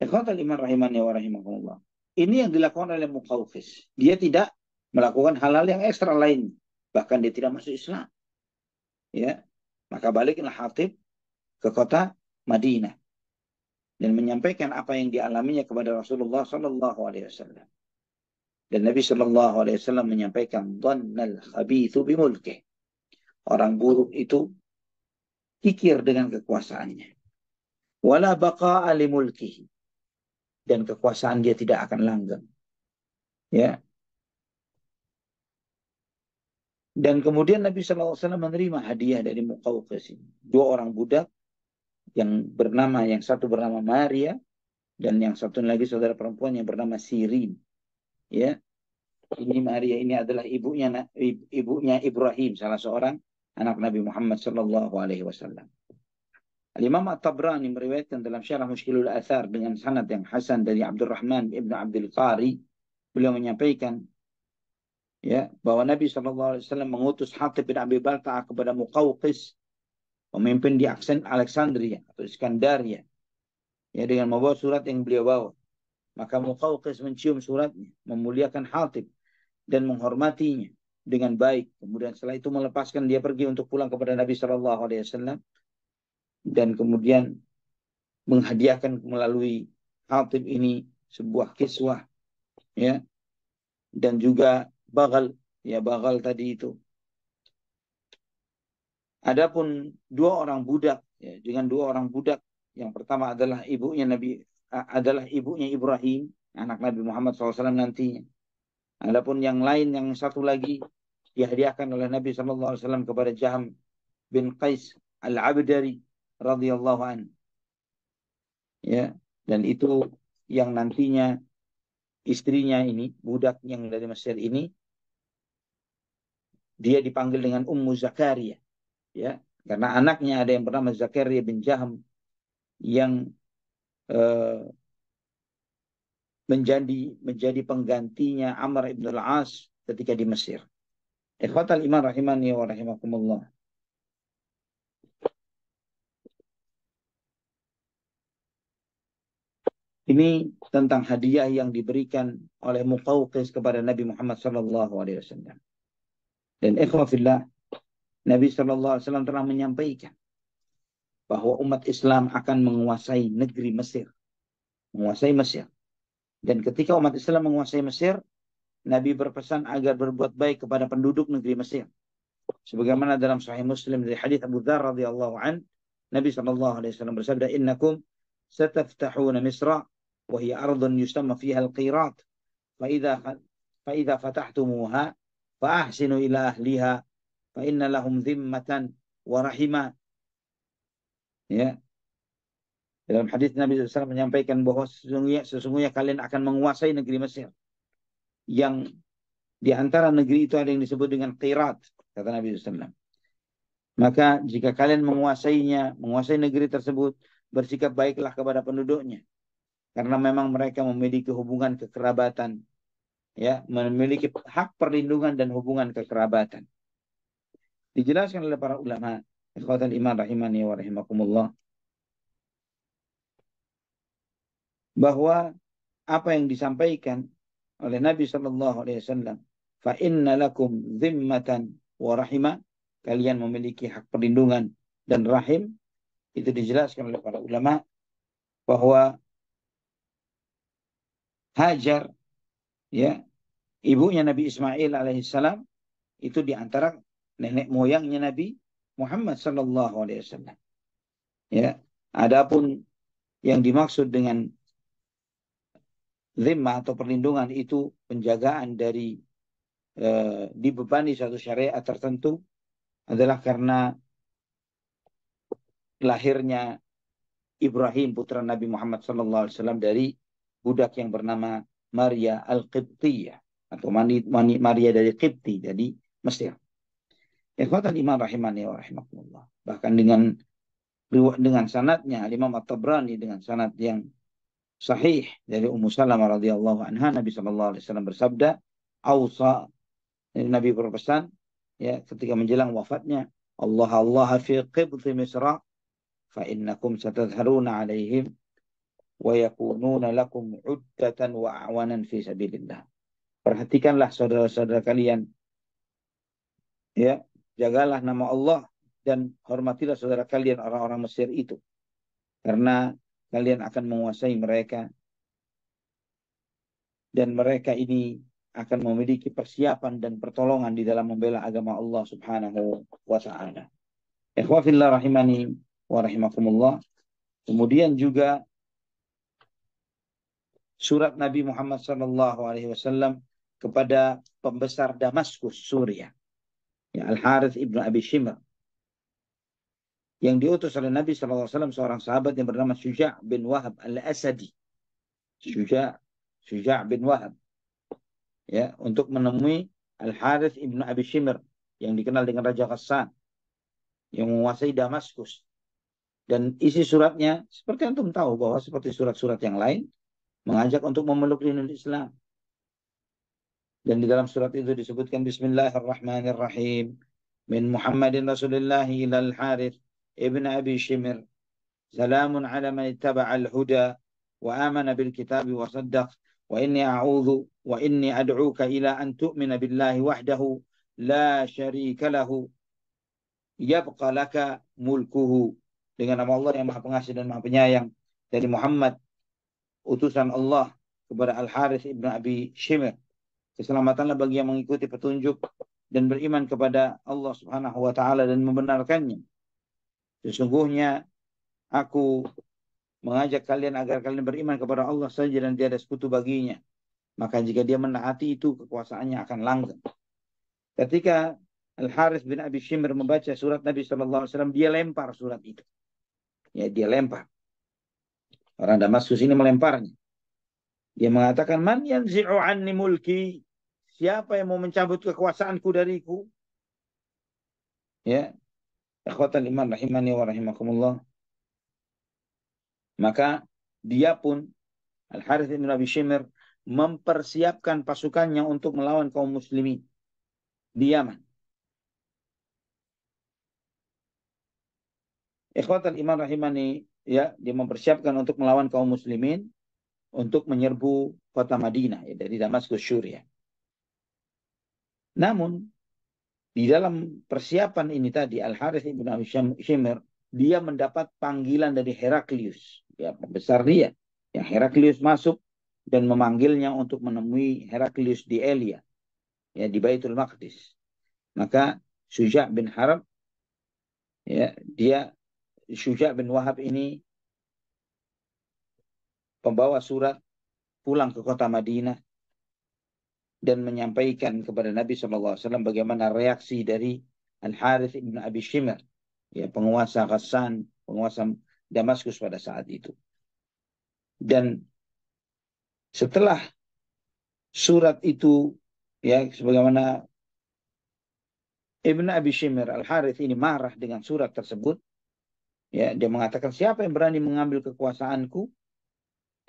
Ikhwatal iman rahimani wa rahimakumullah. Ini yang dilakukan oleh Muqawqis. Dia tidak melakukan hal-hal yang ekstra lain. Bahkan dia tidak masuk Islam. Ya, maka baliklah Hatib ke kota Madinah dan menyampaikan apa yang dialaminya kepada Rasulullah SAW. Dan Nabi SAW menyampaikan, dhannal khabithu bimulkih. Orang buruk itu kikir dengan kekuasaannya. Wala baqa'a limulkihi. Dan kekuasaan dia tidak akan langgeng. Ya. Dan kemudian Nabi SAW menerima hadiah dari Muqawqis. 2 orang budak yang satu bernama Maria, dan yang satu lagi saudara perempuan yang bernama Sirin. Ya. Ini Maria ini adalah ibunya Ibrahim, salah seorang anak Nabi Muhammad SAW. Al-Imam At-Tabrani meriwayatkan dalam Syarah Mushkilul Athar dengan sanad yang hasan dari Abdurrahman ibn Abdul Qari. Beliau menyampaikan, ya, bahwa Nabi SAW mengutus Hatib bin Abi Balta'ah kepada Muqawqis, pemimpin di Alexandria atau Iskandaria, ya, dengan membawa surat yang beliau bawa. Maka Muqawqis mencium suratnya, memuliakan Hatib dan menghormatinya dengan baik. Kemudian setelah itu melepaskan dia pergi untuk pulang kepada Nabi SAW, dan kemudian menghadiahkan melalui Hatib ini sebuah kiswah, ya, dan juga bagal, ya, bagal tadi itu. Adapun 2 orang budak, ya, dengan 2 orang budak, yang pertama adalah ibunya Ibrahim, anak Nabi Muhammad SAW nantinya. Adapun yang lain, yang satu lagi dihadiahkan oleh Nabi SAW kepada Jaham bin Qais al-Abdari radhiyallahu anhu. Ya, dan itu yang nantinya istrinya ini, budak yang dari Mesir ini, dia dipanggil dengan Ummu Zakaria, ya, karena anaknya ada yang bernama Zakaria bin Jaham yang menjadi penggantinya Amr ibn al-As ketika di Mesir. Ikhwatal iman rahimani wa rahimakumullah. Ini tentang hadiah yang diberikan oleh Muqawqis kepada Nabi Muhammad SAW. Dan ikhwafillah, Nabi SAW telah menyampaikan bahwa umat Islam akan menguasai negeri Mesir. Menguasai Mesir. Dan ketika umat Islam menguasai Mesir, Nabi berpesan agar berbuat baik kepada penduduk negeri Mesir. Sebagaimana dalam Sahih Muslim dari hadits Abu Dzar radhiyallahu an, Nabi SAW bersabda, "Innakum sataftahuna Misra wa hiya ardun yusamma fiha al-Qirat, فإذا فتحتموها فأحسنوا إلى أهلها فإن لهم ذمة ورحمة. Ya, dalam hadis Nabi SAW menyampaikan bahwa sesungguhnya kalian akan menguasai negeri Mesir, yang di antara negeri itu ada yang disebut dengan Qirat, kata Nabi SAW. Maka jika kalian menguasainya, menguasai negeri tersebut, bersikap baiklah kepada penduduknya, karena memang mereka memiliki hubungan kekerabatan, ya, memiliki hak perlindungan dan hubungan kekerabatan. Dijelaskan oleh para ulama, ikhwatal iman rahimani wa rahimakumullah, bahwa apa yang disampaikan oleh Nabi Shallallahu Alaihi Wasallam, fa inna lakum zimmatan wa rahimah, kalian memiliki hak perlindungan dan rahim, itu dijelaskan oleh para ulama bahwa Hajar, ya, ibunya Nabi Ismail alaihissalam, itu diantara nenek moyangnya Nabi Muhammad Sallallahu Alaihi Wasallam. Ya, adapun yang dimaksud dengan zimmah atau perlindungan itu penjagaan dari dibebani suatu syariat tertentu, adalah karena lahirnya Ibrahim putra Nabi Muhammad SAW dari budak yang bernama Maria Al-Qibtiyah, atau Maria dari Qibti, jadi Mesir. Ikhwatan iman rahimani wa rahimakumullah. Bahkan dengan sanadnya Imam At-Tabrani dengan sanad yang sahih dari Ummu Salamah radhiyallahu anha, Nabi SAW bersabda, ausa, Nabi berpesan, ya, ketika menjelang wafatnya, Allah fi qibti Misra fa innakum satadharuna alaihim wa yakununa lakum uddatan wa a'wanan fi sabilillah. Perhatikanlah saudara-saudara kalian, ya, jagalah nama Allah dan hormatilah saudara kalian orang-orang Mesir itu, karena kalian akan menguasai mereka dan mereka ini akan memiliki persiapan dan pertolongan di dalam membela agama Allah Subhanahu wa ta'ala. Ikhwafillah rahimani wa rahimakumullah. Kemudian juga surat Nabi Muhammad SAW kepada pembesar Damaskus, Suriah, ya, Al-Harith ibnu Abi Shimr, yang diutus oleh Nabi SAW, seorang sahabat yang bernama Syuja' bin Wahab Al-Asadi. Syuja' bin Wahab, ya, untuk menemui Al-Harith ibnu Abi Shimr yang dikenal dengan Raja Ghassan yang menguasai Damaskus. Dan isi suratnya seperti antum tahu bahwa seperti surat-surat yang lain, mengajak untuk memeluk dinul Islam. Dan di dalam surat itu disebutkan Bismillahirrahmanirrahim, min Muhammadin Rasulullah ilal Harith ibn Abi Shimr, salamun ala man ittaba'al huda wa amana bil kitabi wa saddaq, wa inni a'udhu wa inni ad'uka ila an tu'mina billahi wahdahu la syarika lahu yabqa laka mulkuhu. Dengan nama Allah yang Maha Pengasih dan Maha Penyayang, dari Muhammad, utusan Allah, kepada Al-Harith ibn Abi Shimr, keselamatanlah bagi yang mengikuti petunjuk dan beriman kepada Allah Subhanahu wa ta'ala dan membenarkannya. Sesungguhnya aku mengajak kalian agar kalian beriman kepada Allah saja dan tiada sekutu baginya. Maka jika dia menaati itu, kekuasaannya akan langgeng. Ketika Al-Harith bin Abi Shimr membaca surat Nabi SAW, dia lempar surat itu. Ya, dia lempar. Orang Damaskus ini melemparnya. Dia mengatakan, man yanzi'u anni mulki, siapa yang mau mencabut kekuasaanku dariku? Ya, ikhwatal iman rahimani wa rahimakumullah. Maka dia pun, Al-Harith bin Abi Shimr, mempersiapkan pasukannya untuk melawan kaum muslimin di Yaman. Ikhwatal iman rahimani, ya, dia mempersiapkan untuk melawan kaum muslimin untuk menyerbu kota Madinah, ya, dari Damaskus, Syria. Namun di dalam persiapan ini tadi, Al-Harith ibn Abi Shimr, dia mendapat panggilan dari Heraklius, ya, pembesar dia. Yang Heraklius masuk dan memanggilnya untuk menemui Heraklius di Elia, ya, di Baitul Maqdis. Maka Syuja' bin Harb, ya, Syuja' bin Wahab ini pembawa surat pulang ke kota Madinah dan menyampaikan kepada Nabi SAW bagaimana reaksi dari Al-Harith ibn Abi Shimr, ya, penguasa Ghassan, penguasa Damaskus pada saat itu. Dan setelah surat itu, ya, sebagaimana Ibn Abi Shimr Al-Harith ini marah dengan surat tersebut, ya, dia mengatakan, siapa yang berani mengambil kekuasaanku?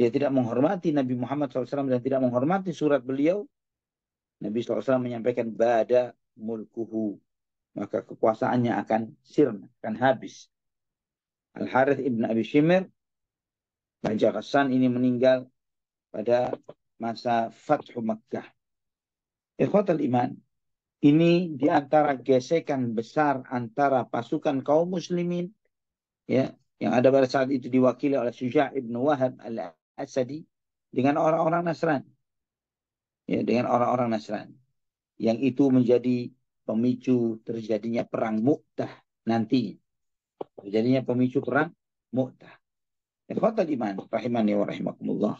Dia tidak menghormati Nabi Muhammad SAW dan tidak menghormati surat beliau. Nabi SAW menyampaikan, bada mulkuhu, maka kekuasaannya akan sirna, akan habis. Al-Harith ibn Abi Shimr, Raja Ghassan ini meninggal pada masa Fathu Makkah. Ikhwatal iman, ini di antara gesekan besar antara pasukan kaum muslimin, ya, yang ada pada saat itu diwakili oleh Syuja' ibn Wahab al-Asadi dengan orang-orang Nasrani. Ya, dengan orang-orang Nasrani. Yang itu menjadi pemicu terjadinya perang Mu'tah nanti. Terjadinya pemicu perang Mu'tah. Ikhwatal iman, rahimani wa rahimakumullah.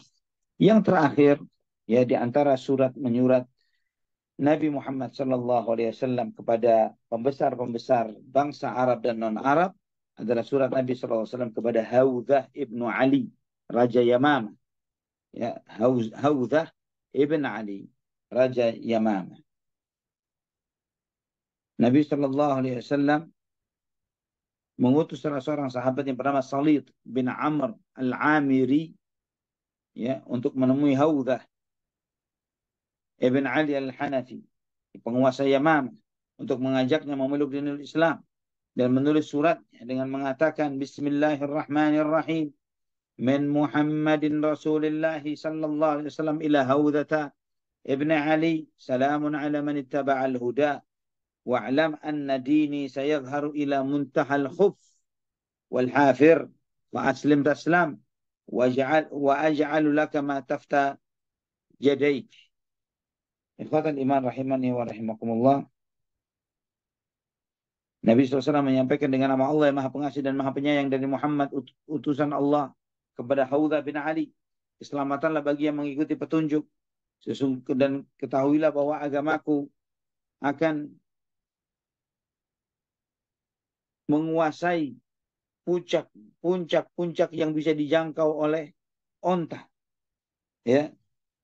Yang terakhir, ya, di antara surat menyurat Nabi Muhammad SAW kepada pembesar-pembesar bangsa Arab dan non-Arab adalah surat Nabi SAW kepada Hawzah ibnu Ali, Raja Yamamah. Ya, Hawzah ibn Ali, Raja Yamamah. Nabi SAW mengutus salah seorang sahabat yang bernama Salid bin Amr al-Amiri, ya, untuk menemui Hawzah ibn Ali al-Hanafi, penguasa Yamamah, untuk mengajaknya memeluk dinul Islam dan menulis surat dengan mengatakan Bismillahirrahmanirrahim min Muhammadin Rasulillahi sallallahu alaihi wasallam ila Hawzata ibn Ali, salamun ala man ittaba'al huda wa'lam anna dini sayadhharu ila muntahal khuf wal hafir wa aslim taslam wa aj'alu laka ma tafta jadaik. Ikhwatan iman rahimani wa rahimakumullah. Nabi SAW menyampaikan dengan nama Allah yang Maha Pengasih dan Maha Penyayang dari Muhammad, utusan Allah, kepada Hawzah bin Ali. Keselamatanlah bagi yang mengikuti petunjuk. Dan ketahuilah bahwa agamaku akan menguasai puncak-puncak yang bisa dijangkau oleh onta. Ya.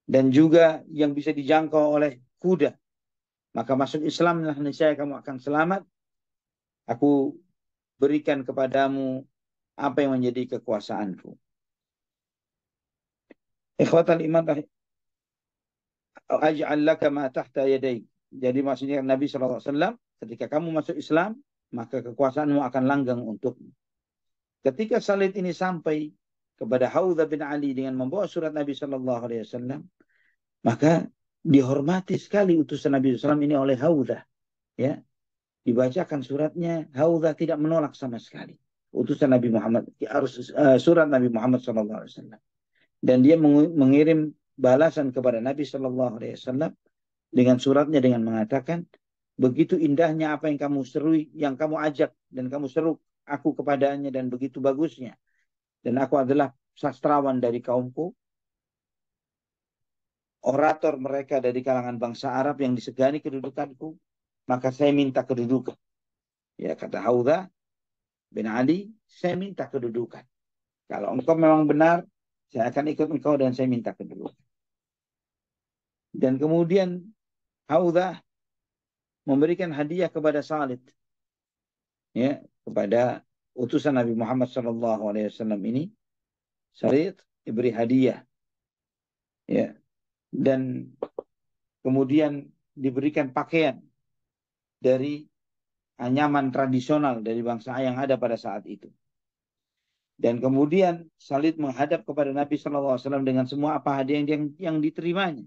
Dan juga yang bisa dijangkau oleh kuda. Maka masuk Islamlah, niscaya kamu akan selamat. Aku berikan kepadamu apa yang menjadi kekuasaanku. Ikhwatal iman, aj'al laka ma tahta yadaik. Jadi maksudnya Nabi SAW, ketika kamu masuk Islam, maka kekuasaanmu akan langgang untukmu. Ketika Salid ini sampai kepada Hawzah bin Ali dengan membawa surat Nabi SAW, maka dihormati sekali utusan Nabi SAW ini oleh Hawzah. Ya, dibacakan suratnya, Hawzah tidak menolak sama sekali utusan Nabi Muhammad, surat Nabi Muhammad SAW. Dan dia mengirim balasan kepada Nabi SAW dengan suratnya dengan mengatakan, begitu indahnya apa yang kamu seru, yang kamu ajak dan kamu seru aku kepadanya, dan begitu bagusnya. Dan aku adalah sastrawan dari kaumku, orator mereka dari kalangan bangsa Arab yang disegani kedudukanku, maka saya minta kedudukan. Ya, kata Hawzah bin Ali, saya minta kedudukan. Kalau engkau memang benar, saya akan ikut engkau dan saya minta kedudukan. Dan kemudian Hawzah memberikan hadiah kepada Salid, ya, kepada utusan Nabi Muhammad SAW ini. Salid diberi hadiah, ya, dan kemudian diberikan pakaian dari anyaman tradisional dari bangsa yang ada pada saat itu. Dan kemudian Salid menghadap kepada Nabi SAW dengan semua apa hadiah yang diterimanya.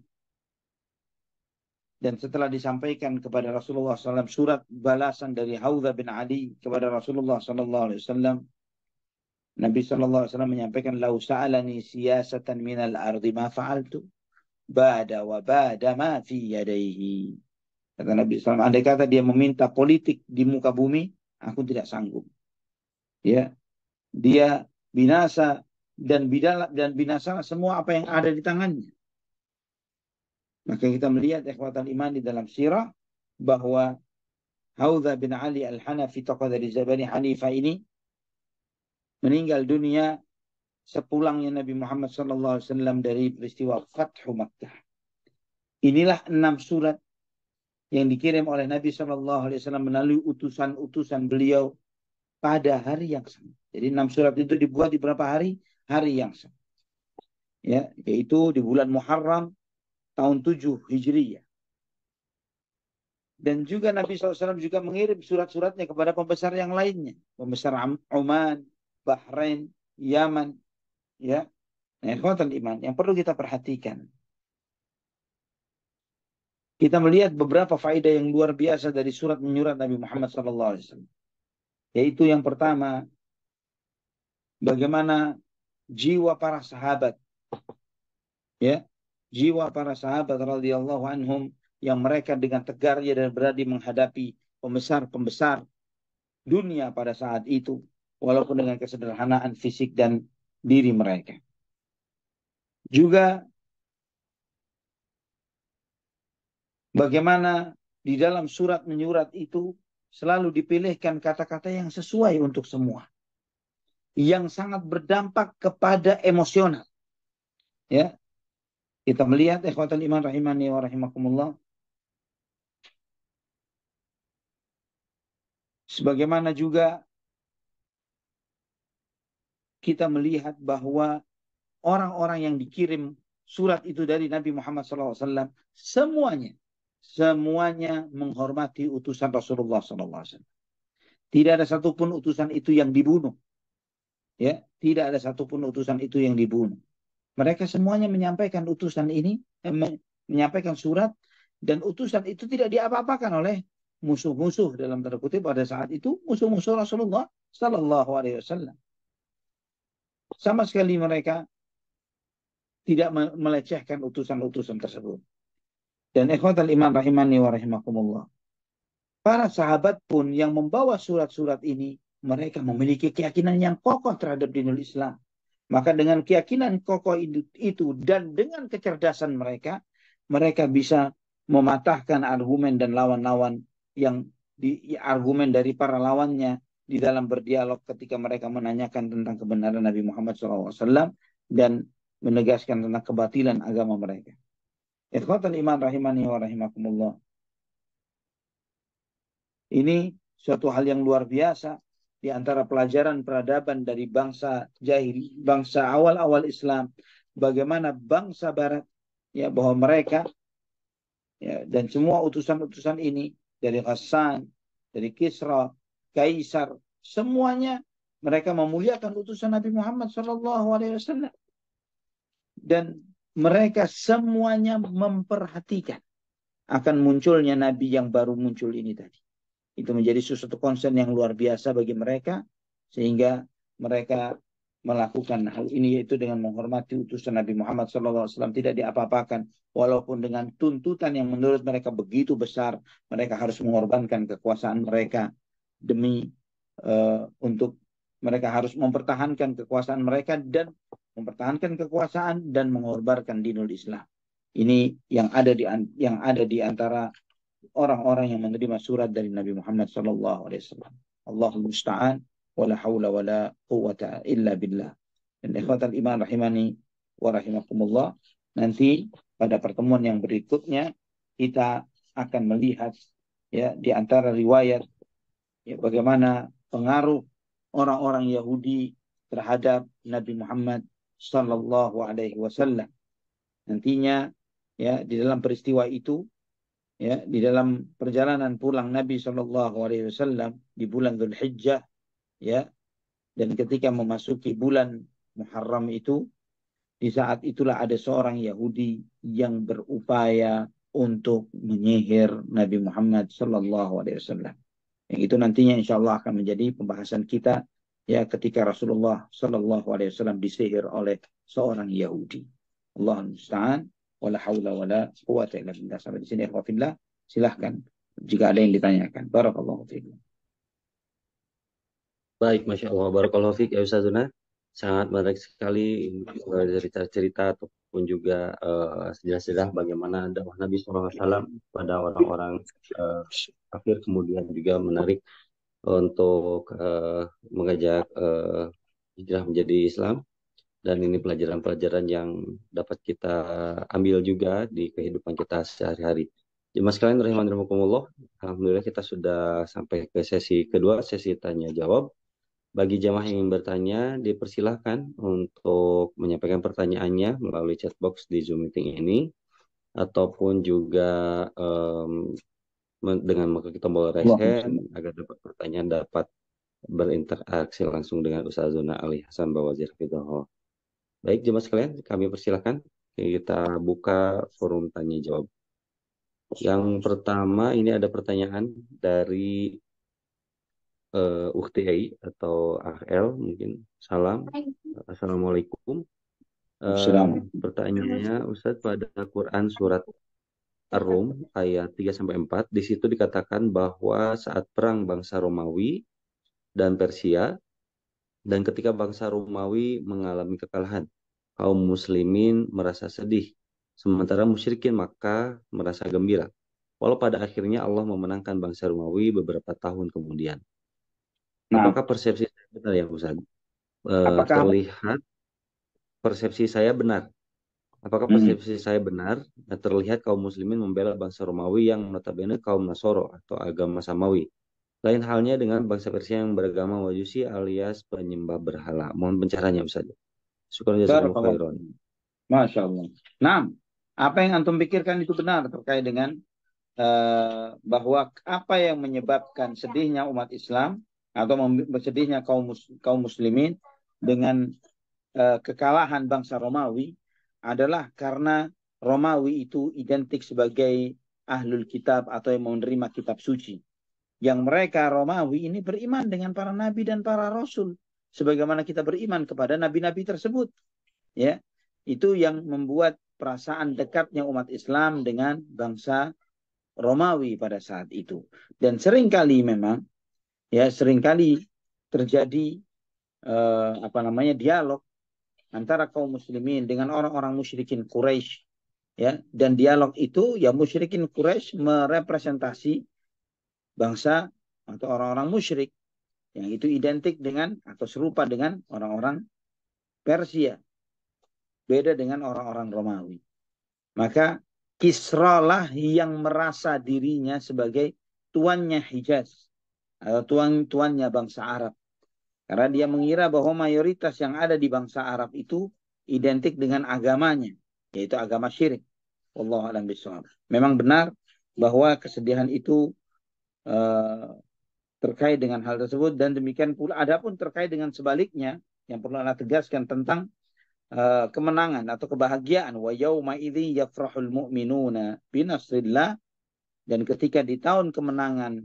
Dan setelah disampaikan kepada Rasulullah SAW surat balasan dari Hawzah bin Ali kepada Rasulullah SAW, Nabi SAW menyampaikan, "Lau sa'alani siyasatan minal ardi ma fa'altu, bada wa bada ma fi yadaihi." Kata Nabi SAW, andai kata dia meminta politik di muka bumi, aku tidak sanggup. Ya, dia binasa dan binasa semua apa yang ada di tangannya. Maka kita melihat ikhwatal iman di dalam sirah bahwa Haudha bin Ali Al-Hanafi, tokoh dari Bani Hanifah ini, meninggal dunia sepulangnya Nabi Muhammad SAW dari peristiwa Fathu Makkah. Inilah 6 surat yang dikirim oleh Nabi SAW melalui utusan-utusan beliau pada hari yang sama. Jadi 6 surat itu dibuat di berapa hari? Hari yang sama. Ya, yaitu di bulan Muharram tahun 7 Hijriyah. Dan juga Nabi SAW juga mengirim surat-suratnya kepada pembesar yang lainnya. Pembesar Oman, Bahrain, Yaman. Ya, nah, ikhwatal iman yang perlu kita perhatikan. Kita melihat beberapa faedah yang luar biasa dari surat menyurat Nabi Muhammad SAW. Yaitu yang pertama, bagaimana jiwa para sahabat, ya, jiwa para sahabat radhiyallahu anhum yang mereka dengan tegarnya dan berani menghadapi pembesar-pembesar dunia pada saat itu, walaupun dengan kesederhanaan fisik dan diri mereka. Juga bagaimana di dalam surat menyurat itu selalu dipilihkan kata-kata yang sesuai untuk semua, yang sangat berdampak kepada emosional. Ya, kita melihat ikhwatal iman rahimani wa rahimakumullah, sebagaimana juga kita melihat bahwa orang-orang yang dikirim surat itu dari Nabi Muhammad SAW, semuanya menghormati utusan Rasulullah SAW. Tidak ada satupun utusan itu yang dibunuh. Ya, tidak ada satupun utusan itu yang dibunuh. Mereka semuanya menyampaikan utusan ini, menyampaikan surat, dan utusan itu tidak diapa-apakan oleh musuh-musuh dalam tanda kutip pada saat itu, musuh-musuh Rasulullah Sallallahu Alaihi Wasallam. Sama sekali mereka tidak melecehkan utusan-utusan tersebut. Dan ikhwatal iman rahimani wa rahimakumullah, para sahabat pun yang membawa surat-surat ini, mereka memiliki keyakinan yang kokoh terhadap dinul Islam. Maka dengan keyakinan kokoh itu dan dengan kecerdasan mereka, mereka bisa mematahkan argumen dan lawan-lawan yang argumen dari para lawannya di dalam berdialog ketika mereka menanyakan tentang kebenaran Nabi Muhammad SAW dan menegaskan tentang kebatilan agama mereka. Ikhwatal iman rahimani wa rahimakumullah. Ini suatu hal yang luar biasa di antara pelajaran peradaban dari bangsa jahil, bangsa awal-awal Islam, bagaimana bangsa Barat, ya, bahwa mereka, ya, dan semua utusan-utusan ini dari Ghassan, dari Kisra, Kaisar, semuanya mereka memuliakan utusan Nabi Muhammad SAW, dan mereka semuanya memperhatikan akan munculnya Nabi yang baru muncul ini tadi. Itu menjadi suatu concern yang luar biasa bagi mereka, sehingga mereka melakukan hal ini, yaitu dengan menghormati utusan Nabi Muhammad SAW, tidak diapa-apakan, walaupun dengan tuntutan yang menurut mereka begitu besar. Mereka harus mengorbankan kekuasaan mereka demi untuk mereka harus mempertahankan kekuasaan mereka dan mempertahankan kekuasaan dan mengorbankan dinul Islam. Ini yang ada di antara orang-orang yang menerima surat dari Nabi Muhammad SAW. Allahul musta'an, wala hawla wala quwwata illa billah. Dan ikhwatal iman rahimani wa rahimakumullah, nanti pada pertemuan yang berikutnya kita akan melihat, ya, di antara riwayat, ya, bagaimana pengaruh orang-orang Yahudi terhadap Nabi Muhammad sallallahu alaihi wasallam. Nantinya, ya, di dalam peristiwa itu, ya, di dalam perjalanan pulang Nabi Shallallahu Alaihi Wasallam di bulan Dzulhijjah, ya, dan ketika memasuki bulan Muharram itu, di saat itulah ada seorang Yahudi yang berupaya untuk menyihir Nabi Muhammad Shallallahu Alaihi Wasallam. Yang itu nantinya insya Allah akan menjadi pembahasan kita, ya, ketika Rasulullah Shallallahu Alaihi Wasallam disihir oleh seorang Yahudi. Allahul musta'an, wala haula wala quwwata illa billah. Sampai di sini ikhwafillah. Silahkan jika ada yang ditanyakan. Barakallahu fiikum. Baik, Masya Allah. Barakallahu fiik ya Ustazuna. sangat menarik sekali cerita-cerita ataupun juga sejarah-sejarah bagaimana dakwah Nabi SAW pada orang-orang eh, kafir, kemudian juga menarik untuk mengajak hijrah menjadi Islam. Dan ini pelajaran-pelajaran yang dapat kita ambil juga di kehidupan kita sehari-hari. Jemaah sekalian rahimanirakumullah, alhamdulillah kita sudah sampai ke sesi kedua, sesi tanya jawab. Bagi jemaah yang ingin bertanya, dipersilahkan untuk menyampaikan pertanyaannya melalui chat box di Zoom meeting ini, ataupun juga dengan mengklik tombol raise hand agar dapat pertanyaan dapat berinteraksi langsung dengan Ustazuna Ali Hasan Bawazir Fidahullah. Baik, jemaah sekalian, kami persilahkan kita buka forum tanya jawab. Yang pertama ini ada pertanyaan dari Ukti Ai atau AL mungkin. Salam. Assalamualaikum. Pertanyaannya Ustadz, pada Quran surat Ar-Rum ayat 3-4 di situ dikatakan bahwa saat perang bangsa Romawi dan Persia, dan ketika bangsa Romawi mengalami kekalahan, kaum muslimin merasa sedih, sementara musyrikin Makkah merasa gembira. Walau pada akhirnya Allah memenangkan bangsa Romawi beberapa tahun kemudian. Nah, Apakah persepsi saya benar ya Ustaz? apakah Terlihat persepsi saya benar. Apakah hmm, persepsi saya benar? Terlihat kaum muslimin membela bangsa Romawi yang notabene kaum Nasoro atau agama Samawi. Lain halnya dengan bangsa Persia yang beragama Majusi alias penyembah berhala. Mohon pencerahannya Ustaz. Syukur jazakumullah barakallahu khairan. fikum. Masya Allah. Nah, apa yang antum pikirkan itu benar terkait dengan bahwa apa yang menyebabkan sedihnya umat Islam atau sedihnya kaum muslimin dengan kekalahan bangsa Romawi adalah karena Romawi itu identik sebagai ahlul kitab atau yang menerima kitab suci. Yang mereka Romawi ini beriman dengan para nabi dan para rasul. Sebagaimana kita beriman kepada nabi-nabi tersebut. Ya, itu yang membuat perasaan dekatnya umat Islam dengan bangsa Romawi pada saat itu. Dan seringkali memang, ya seringkali terjadi dialog antara kaum muslimin dengan orang-orang musyrikin Quraisy, ya, dan dialog itu ya musyrikin Quraisy merepresentasi bangsa atau orang-orang musyrik yang itu identik dengan atau serupa dengan orang-orang Persia, beda dengan orang-orang Romawi. Maka Kisra lah yang merasa dirinya sebagai tuannya Hijaz atau tuannya bangsa Arab. Karena dia mengira bahwa mayoritas yang ada di bangsa Arab itu identik dengan agamanya, yaitu agama syirik. Wallahu a'lam bishawab. Memang benar bahwa kesedihan itu uh, terkait dengan hal tersebut, dan demikian pula adapun terkait dengan sebaliknya yang perlu Anda tegaskan tentang kemenangan atau kebahagiaan, wa yauma idzi yafrahul mu'minuna binasrillah, dan ketika di tahun kemenangan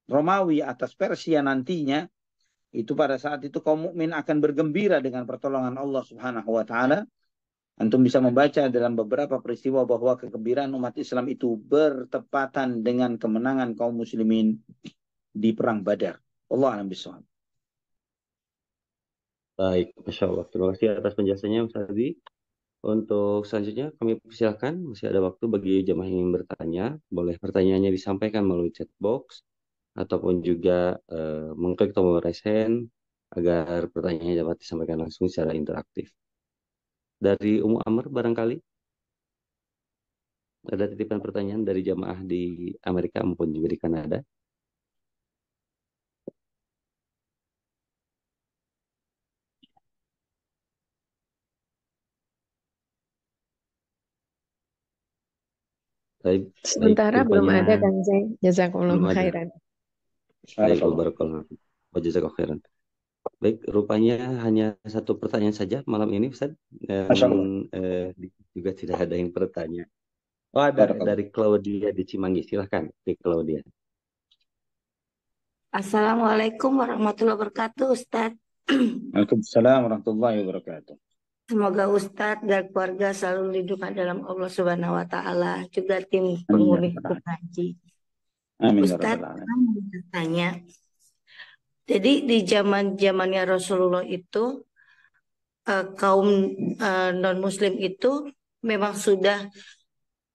Romawi atas Persia nantinya, itu pada saat itu kaum mukmin akan bergembira dengan pertolongan Allah Subhanahu wa taala. Antum bisa membaca dalam beberapa peristiwa bahwa kegembiraan umat Islam itu bertepatan dengan kemenangan kaum muslimin di perang Badar. Allah a'lam bishawab. Baik, Masya Allah. Terima kasih atas penjelasannya Ustaz Adi. Untuk selanjutnya kami persilahkan, masih ada waktu bagi jemaah yang ingin bertanya. Boleh pertanyaannya disampaikan melalui chat box ataupun juga mengklik tombol raise hand agar pertanyaannya dapat disampaikan langsung secara interaktif. Dari Umu Amr barangkali ada titipan pertanyaan dari jemaah di Amerika maupun juga di Kanada. Baik, baik, Sementara belum rupanya ada Kang Zai. Jazakumullah belum ada. khairan. Baik, Barakallahu. barakallahu. Wa jazakallahu khairan. Baik, rupanya hanya satu pertanyaan saja malam ini, Ustaz. Dan Masya Allah. juga tidak ada yang bertanya. Oh, ada Barakallahu. dari Claudia di Cimanggi. Silahkan, di Claudia. Assalamualaikum warahmatullahi wabarakatuh, Ustadz. Waalaikumsalam warahmatullahi wabarakatuh. Semoga Ustadz dan keluarga selalu lindungan dalam Allah Subhanahu wa Ta'ala, juga tim Amin ya penghuni rabbal hukum alamin. haji. Amin ya Ustadz, rabbal alamin. saya mau bertanya. Jadi di zamannya Rasulullah itu kaum non-Muslim itu memang sudah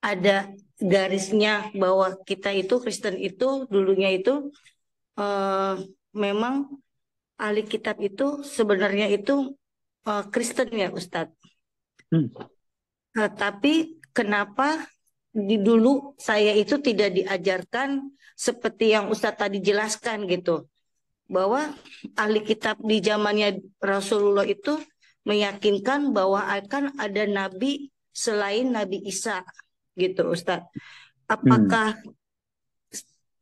ada garisnya bahwa kita itu Kristen itu dulunya itu eh, memang ahli kitab itu sebenarnya itu Kristen ya Ustadz. Hmm. Tapi kenapa di dulu saya itu tidak diajarkan seperti yang Ustadz tadi jelaskan gitu, bahwa ahli kitab di zamannya Rasulullah itu meyakinkan bahwa akan ada nabi selain Nabi Isa gitu Ustadz. Hmm.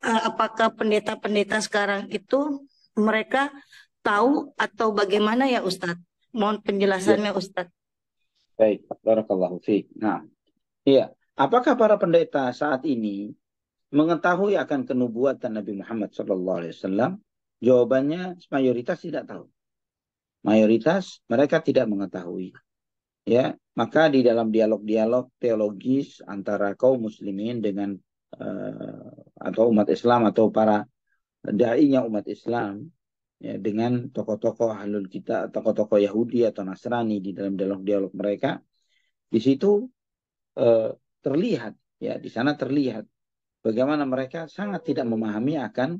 Apakah pendeta-pendeta sekarang itu mereka tahu atau bagaimana ya Ustadz? Mohon Ya, penjelasannya Ustadz. baik. Barakallahu fiik. Nah, iya. Apakah para pendeta saat ini mengetahui akan kenubuatan Nabi Muhammad SAW? Jawabannya mayoritas tidak tahu. Mayoritas mereka tidak mengetahui. Ya, maka di dalam dialog-dialog teologis antara kaum muslimin dengan atau umat Islam atau para dai-nya umat Islam, ya, dengan tokoh-tokoh ahlul kitab, tokoh-tokoh Yahudi atau Nasrani di dalam dialog-dialog mereka, di situ terlihat, ya, di sana terlihat bagaimana mereka sangat tidak memahami akan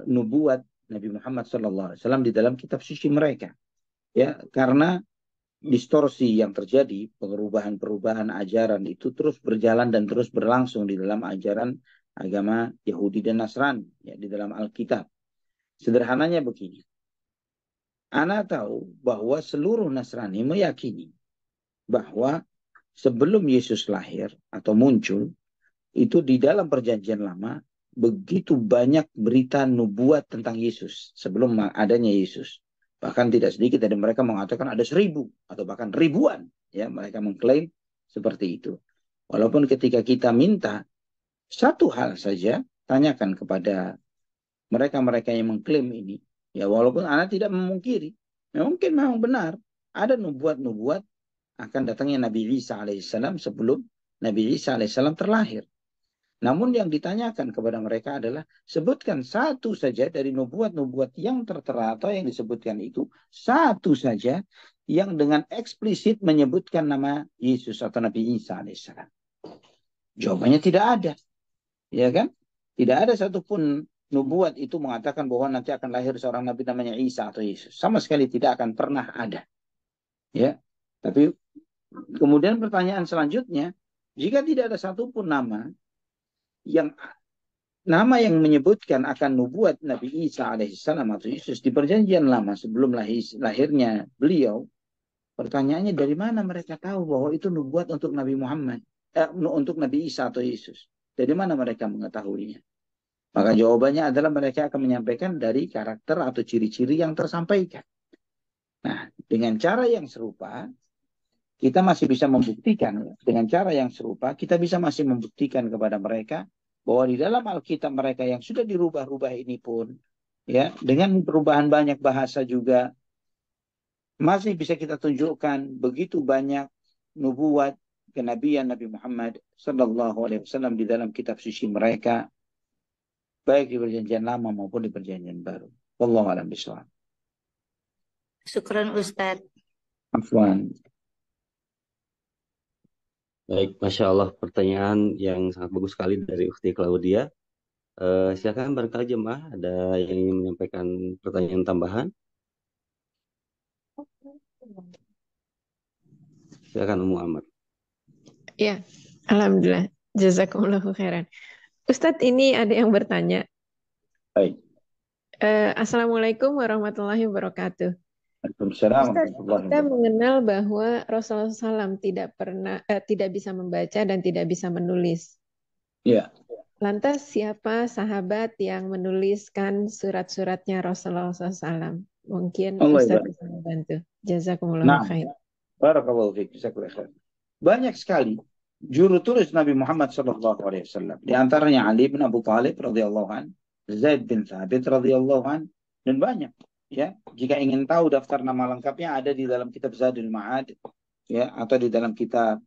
nubuat Nabi Muhammad SAW di dalam kitab suci mereka, ya, karena distorsi yang terjadi, perubahan-perubahan ajaran itu terus berjalan dan terus berlangsung di dalam ajaran agama Yahudi dan Nasrani, ya, di dalam Alkitab. Sederhananya begini, Ana tahu bahwa seluruh Nasrani meyakini bahwa sebelum Yesus lahir atau muncul, itu di dalam perjanjian lama begitu banyak berita nubuat tentang Yesus sebelum adanya Yesus. Bahkan tidak sedikit dari mereka mengatakan ada 1000 atau bahkan ribuan. Ya, mereka mengklaim seperti itu. Walaupun ketika kita minta satu hal saja, tanyakan kepada mereka-mereka yang mengklaim ini. Ya, walaupun Anda tidak memungkiri, mungkin memang benar ada nubuat-nubuat akan datangnya Nabi Isa alaihissalam sebelum Nabi Isa alaihissalam terlahir. Namun yang ditanyakan kepada mereka adalah sebutkan satu saja dari nubuat-nubuat yang tertera atau yang disebutkan itu, satu saja yang dengan eksplisit menyebutkan nama Yesus atau Nabi Isa alaihissalam. Jawabannya tidak ada, ya kan? Tidak ada satupun nubuat itu mengatakan bahwa nanti akan lahir seorang nabi namanya Isa atau Yesus. Sama sekali tidak akan pernah ada. Ya, tapi kemudian pertanyaan selanjutnya, jika tidak ada satupun yang nama yang menyebutkan akan nubuat Nabi Isa alaihissalam atau Yesus di perjanjian lama sebelum lahirnya beliau, pertanyaannya dari mana mereka tahu bahwa itu nubuat untuk Nabi Muhammad, untuk Nabi Isa atau Yesus? Dari mana mereka mengetahuinya? Maka jawabannya adalah mereka akan menyampaikan dari karakter atau ciri-ciri yang tersampaikan. Nah, dengan cara yang serupa, kita masih bisa membuktikan, dengan cara yang serupa, kita bisa masih membuktikan kepada mereka bahwa di dalam Alkitab mereka yang sudah dirubah-rubah ini pun, ya, dengan perubahan banyak bahasa juga, masih bisa kita tunjukkan begitu banyak nubuat kenabian Nabi Muhammad SAW di dalam kitab suci mereka, baik di perjanjian lama maupun di perjanjian baru. Wallahu a'lam bishawab. Syukran Ustadz. Afwan. Baik, Masya Allah, pertanyaan yang sangat bagus sekali dari Ukhti Claudia. Silakan barangkali jemaah ada yang ingin menyampaikan pertanyaan tambahan. Silakan Ummu Amar. Ya, Alhamdulillah. Jazakumullahu khairan. Ustadz, ini ada yang bertanya. Baik. Assalamualaikum warahmatullahi wabarakatuh. Waalaikumsalam Ustadz, warahmatullahi kita wabarakatuh. mengenal bahwa Rasulullah SAW tidak bisa membaca dan tidak bisa menulis. Ya. Lantas siapa sahabat yang menuliskan surat-suratnya Rasulullah SAW? Mungkin Allah Ustadz ibarat. bisa membantu. Jazakumullahu Nah, khairan. barakallahu fiik. Jazakallahu khair. Banyak sekali juru tulis Nabi Muhammad SAW. Di antaranya Ali bin Abu Thalib radhiyallahu an, Zaid bin Thabit radhiyallahu an, dan banyak. Ya, jika ingin tahu daftar nama lengkapnya ada di dalam kitab Zadul Ma'ad, ya, atau di dalam kitab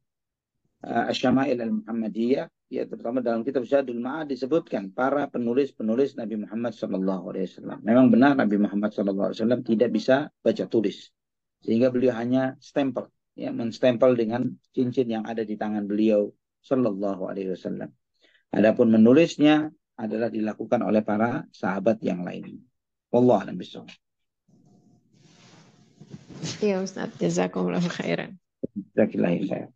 Asy-Syama'il Al-Muhammadiyah, ya, terutama dalam kitab Zadul Ma'ad disebutkan para penulis-penulis Nabi Muhammad SAW. Memang benar Nabi Muhammad SAW tidak bisa baca tulis. sehingga beliau hanya stempel, ya, menstempel dengan cincin yang ada di tangan beliau Shallallahu Alaihi Wasallam. Adapun menulisnya adalah dilakukan oleh para sahabat yang lain. Wallahu a'lam bishawab. Ya Ustaz, jazakumullahu khairan. Jazakallahu khair.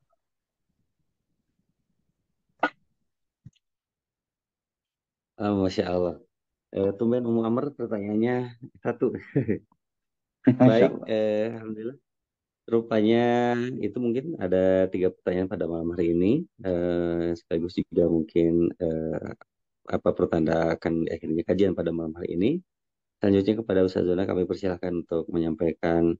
Masya Allah. Tumben Ummu Amr pertanyaannya satu. Masya Baik, Allah. alhamdulillah. Rupanya itu mungkin ada 3 pertanyaan pada malam hari ini. Sekaligus juga mungkin pertanda akan akhirnya kajian pada malam hari ini. Selanjutnya kepada Ustaz Zona kami persilahkan untuk menyampaikan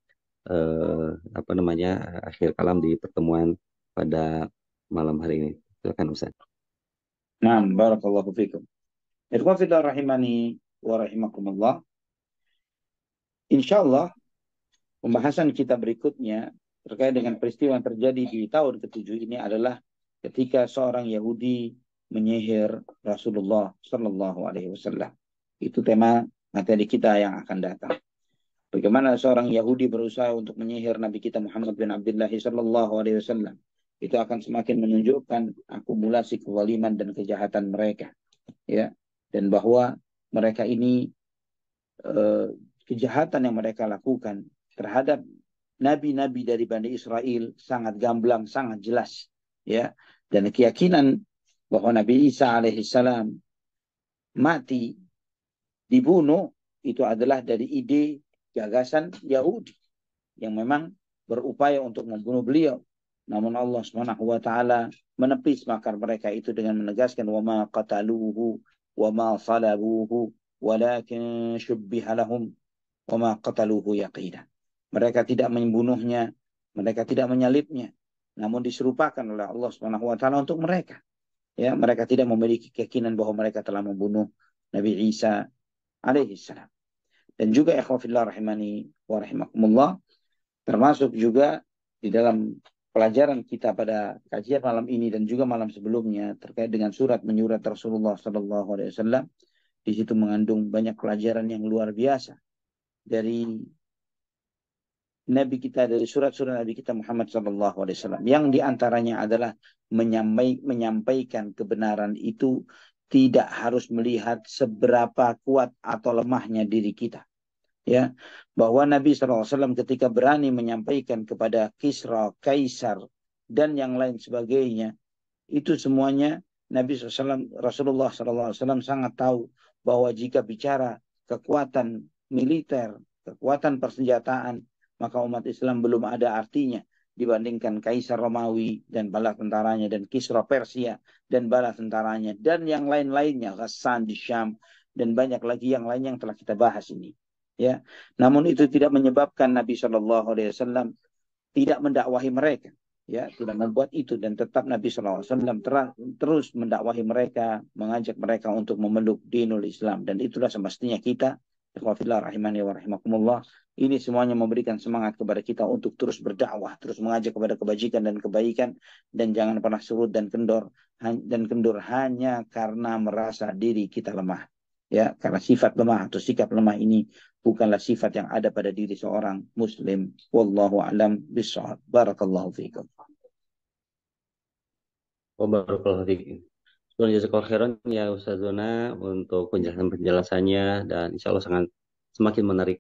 akhir kalam di pertemuan pada malam hari ini. Silakan Ustaz. Naam, barakallahu fikum. Ikhwan fillah rahimani wa rahimakumullah. Insyaallah pembahasan kita berikutnya terkait dengan peristiwa yang terjadi di tahun ke-7 ini adalah ketika seorang Yahudi menyihir Rasulullah Sallallahu Alaihi Wasallam. Itu tema materi kita yang akan datang. Bagaimana seorang Yahudi berusaha untuk menyihir Nabi kita Muhammad bin Abdullah Sallallahu Alaihi Wasallam. Itu akan semakin menunjukkan akumulasi kezaliman dan kejahatan mereka, ya, dan bahwa mereka ini kejahatan yang mereka lakukan terhadap nabi-nabi dari Bani Israel sangat gamblang, sangat jelas, ya. Dan keyakinan bahwa Nabi Isa alaihissalam mati, dibunuh, itu adalah dari ide gagasan Yahudi yang memang berupaya untuk membunuh beliau. Namun Allah Subhanahu wa taala menepis makar mereka itu dengan menegaskan wa ma qataluhu wa ma salabuhu walakin syubbiha lahum wa ma qataluhu yaqina. Mereka tidak membunuhnya, mereka tidak menyalibnya, namun diserupakan oleh Allah Subhanahu wa taala untuk mereka. Ya, mereka tidak memiliki keyakinan bahwa mereka telah membunuh Nabi Isa alaihi salam. Dan juga ikhwan fillah rahimani wa rahimakumullah, termasuk juga di dalam pelajaran kita pada kajian malam ini dan juga malam sebelumnya terkait dengan surat menyurat Rasulullah sallallahu alaihi wasallam, di situ mengandung banyak pelajaran yang luar biasa dari Nabi kita, dari surat-surat Nabi kita Muhammad sallallahu alaihi wasallam, yang diantaranya adalah menyampaikan kebenaran itu tidak harus melihat seberapa kuat atau lemahnya diri kita. Ya, bahwa Nabi SAW ketika berani menyampaikan kepada Kisra, Kaisar, dan yang lain sebagainya, itu semuanya Rasulullah SAW sangat tahu bahwa jika bicara kekuatan militer, kekuatan persenjataan, maka umat Islam belum ada artinya dibandingkan Kaisar Romawi dan bala tentaranya, dan Kisra Persia dan bala tentaranya, dan yang lain-lainnya, Ghassan di Syam, dan banyak lagi yang lain yang telah kita bahas ini. Ya, namun itu tidak menyebabkan Nabi Shallallahu Alaihi Wasallam tidak mendakwahi mereka, ya, tidak membuat itu, dan tetap Nabi Shallallahu Alaihi Wasallam terus mendakwahi mereka, mengajak mereka untuk memeluk dinul Islam, dan itulah semestinya kita, ikhwafillah rahimani wa rahimakumullah, ini semuanya memberikan semangat kepada kita untuk terus berdakwah, terus mengajak kepada kebajikan dan kebaikan, dan jangan pernah surut dan kendur hanya karena merasa diri kita lemah. Ya, karena sifat lemah atau sikap lemah ini bukanlah sifat yang ada pada diri seorang muslim. Wallahu a'lam bishawab. Barakallahu fiikum. Barakallahu fiikum. Jazakallahu khairan ya Ustaz Zona untuk penjelasannya, dan insya Allah semakin menarik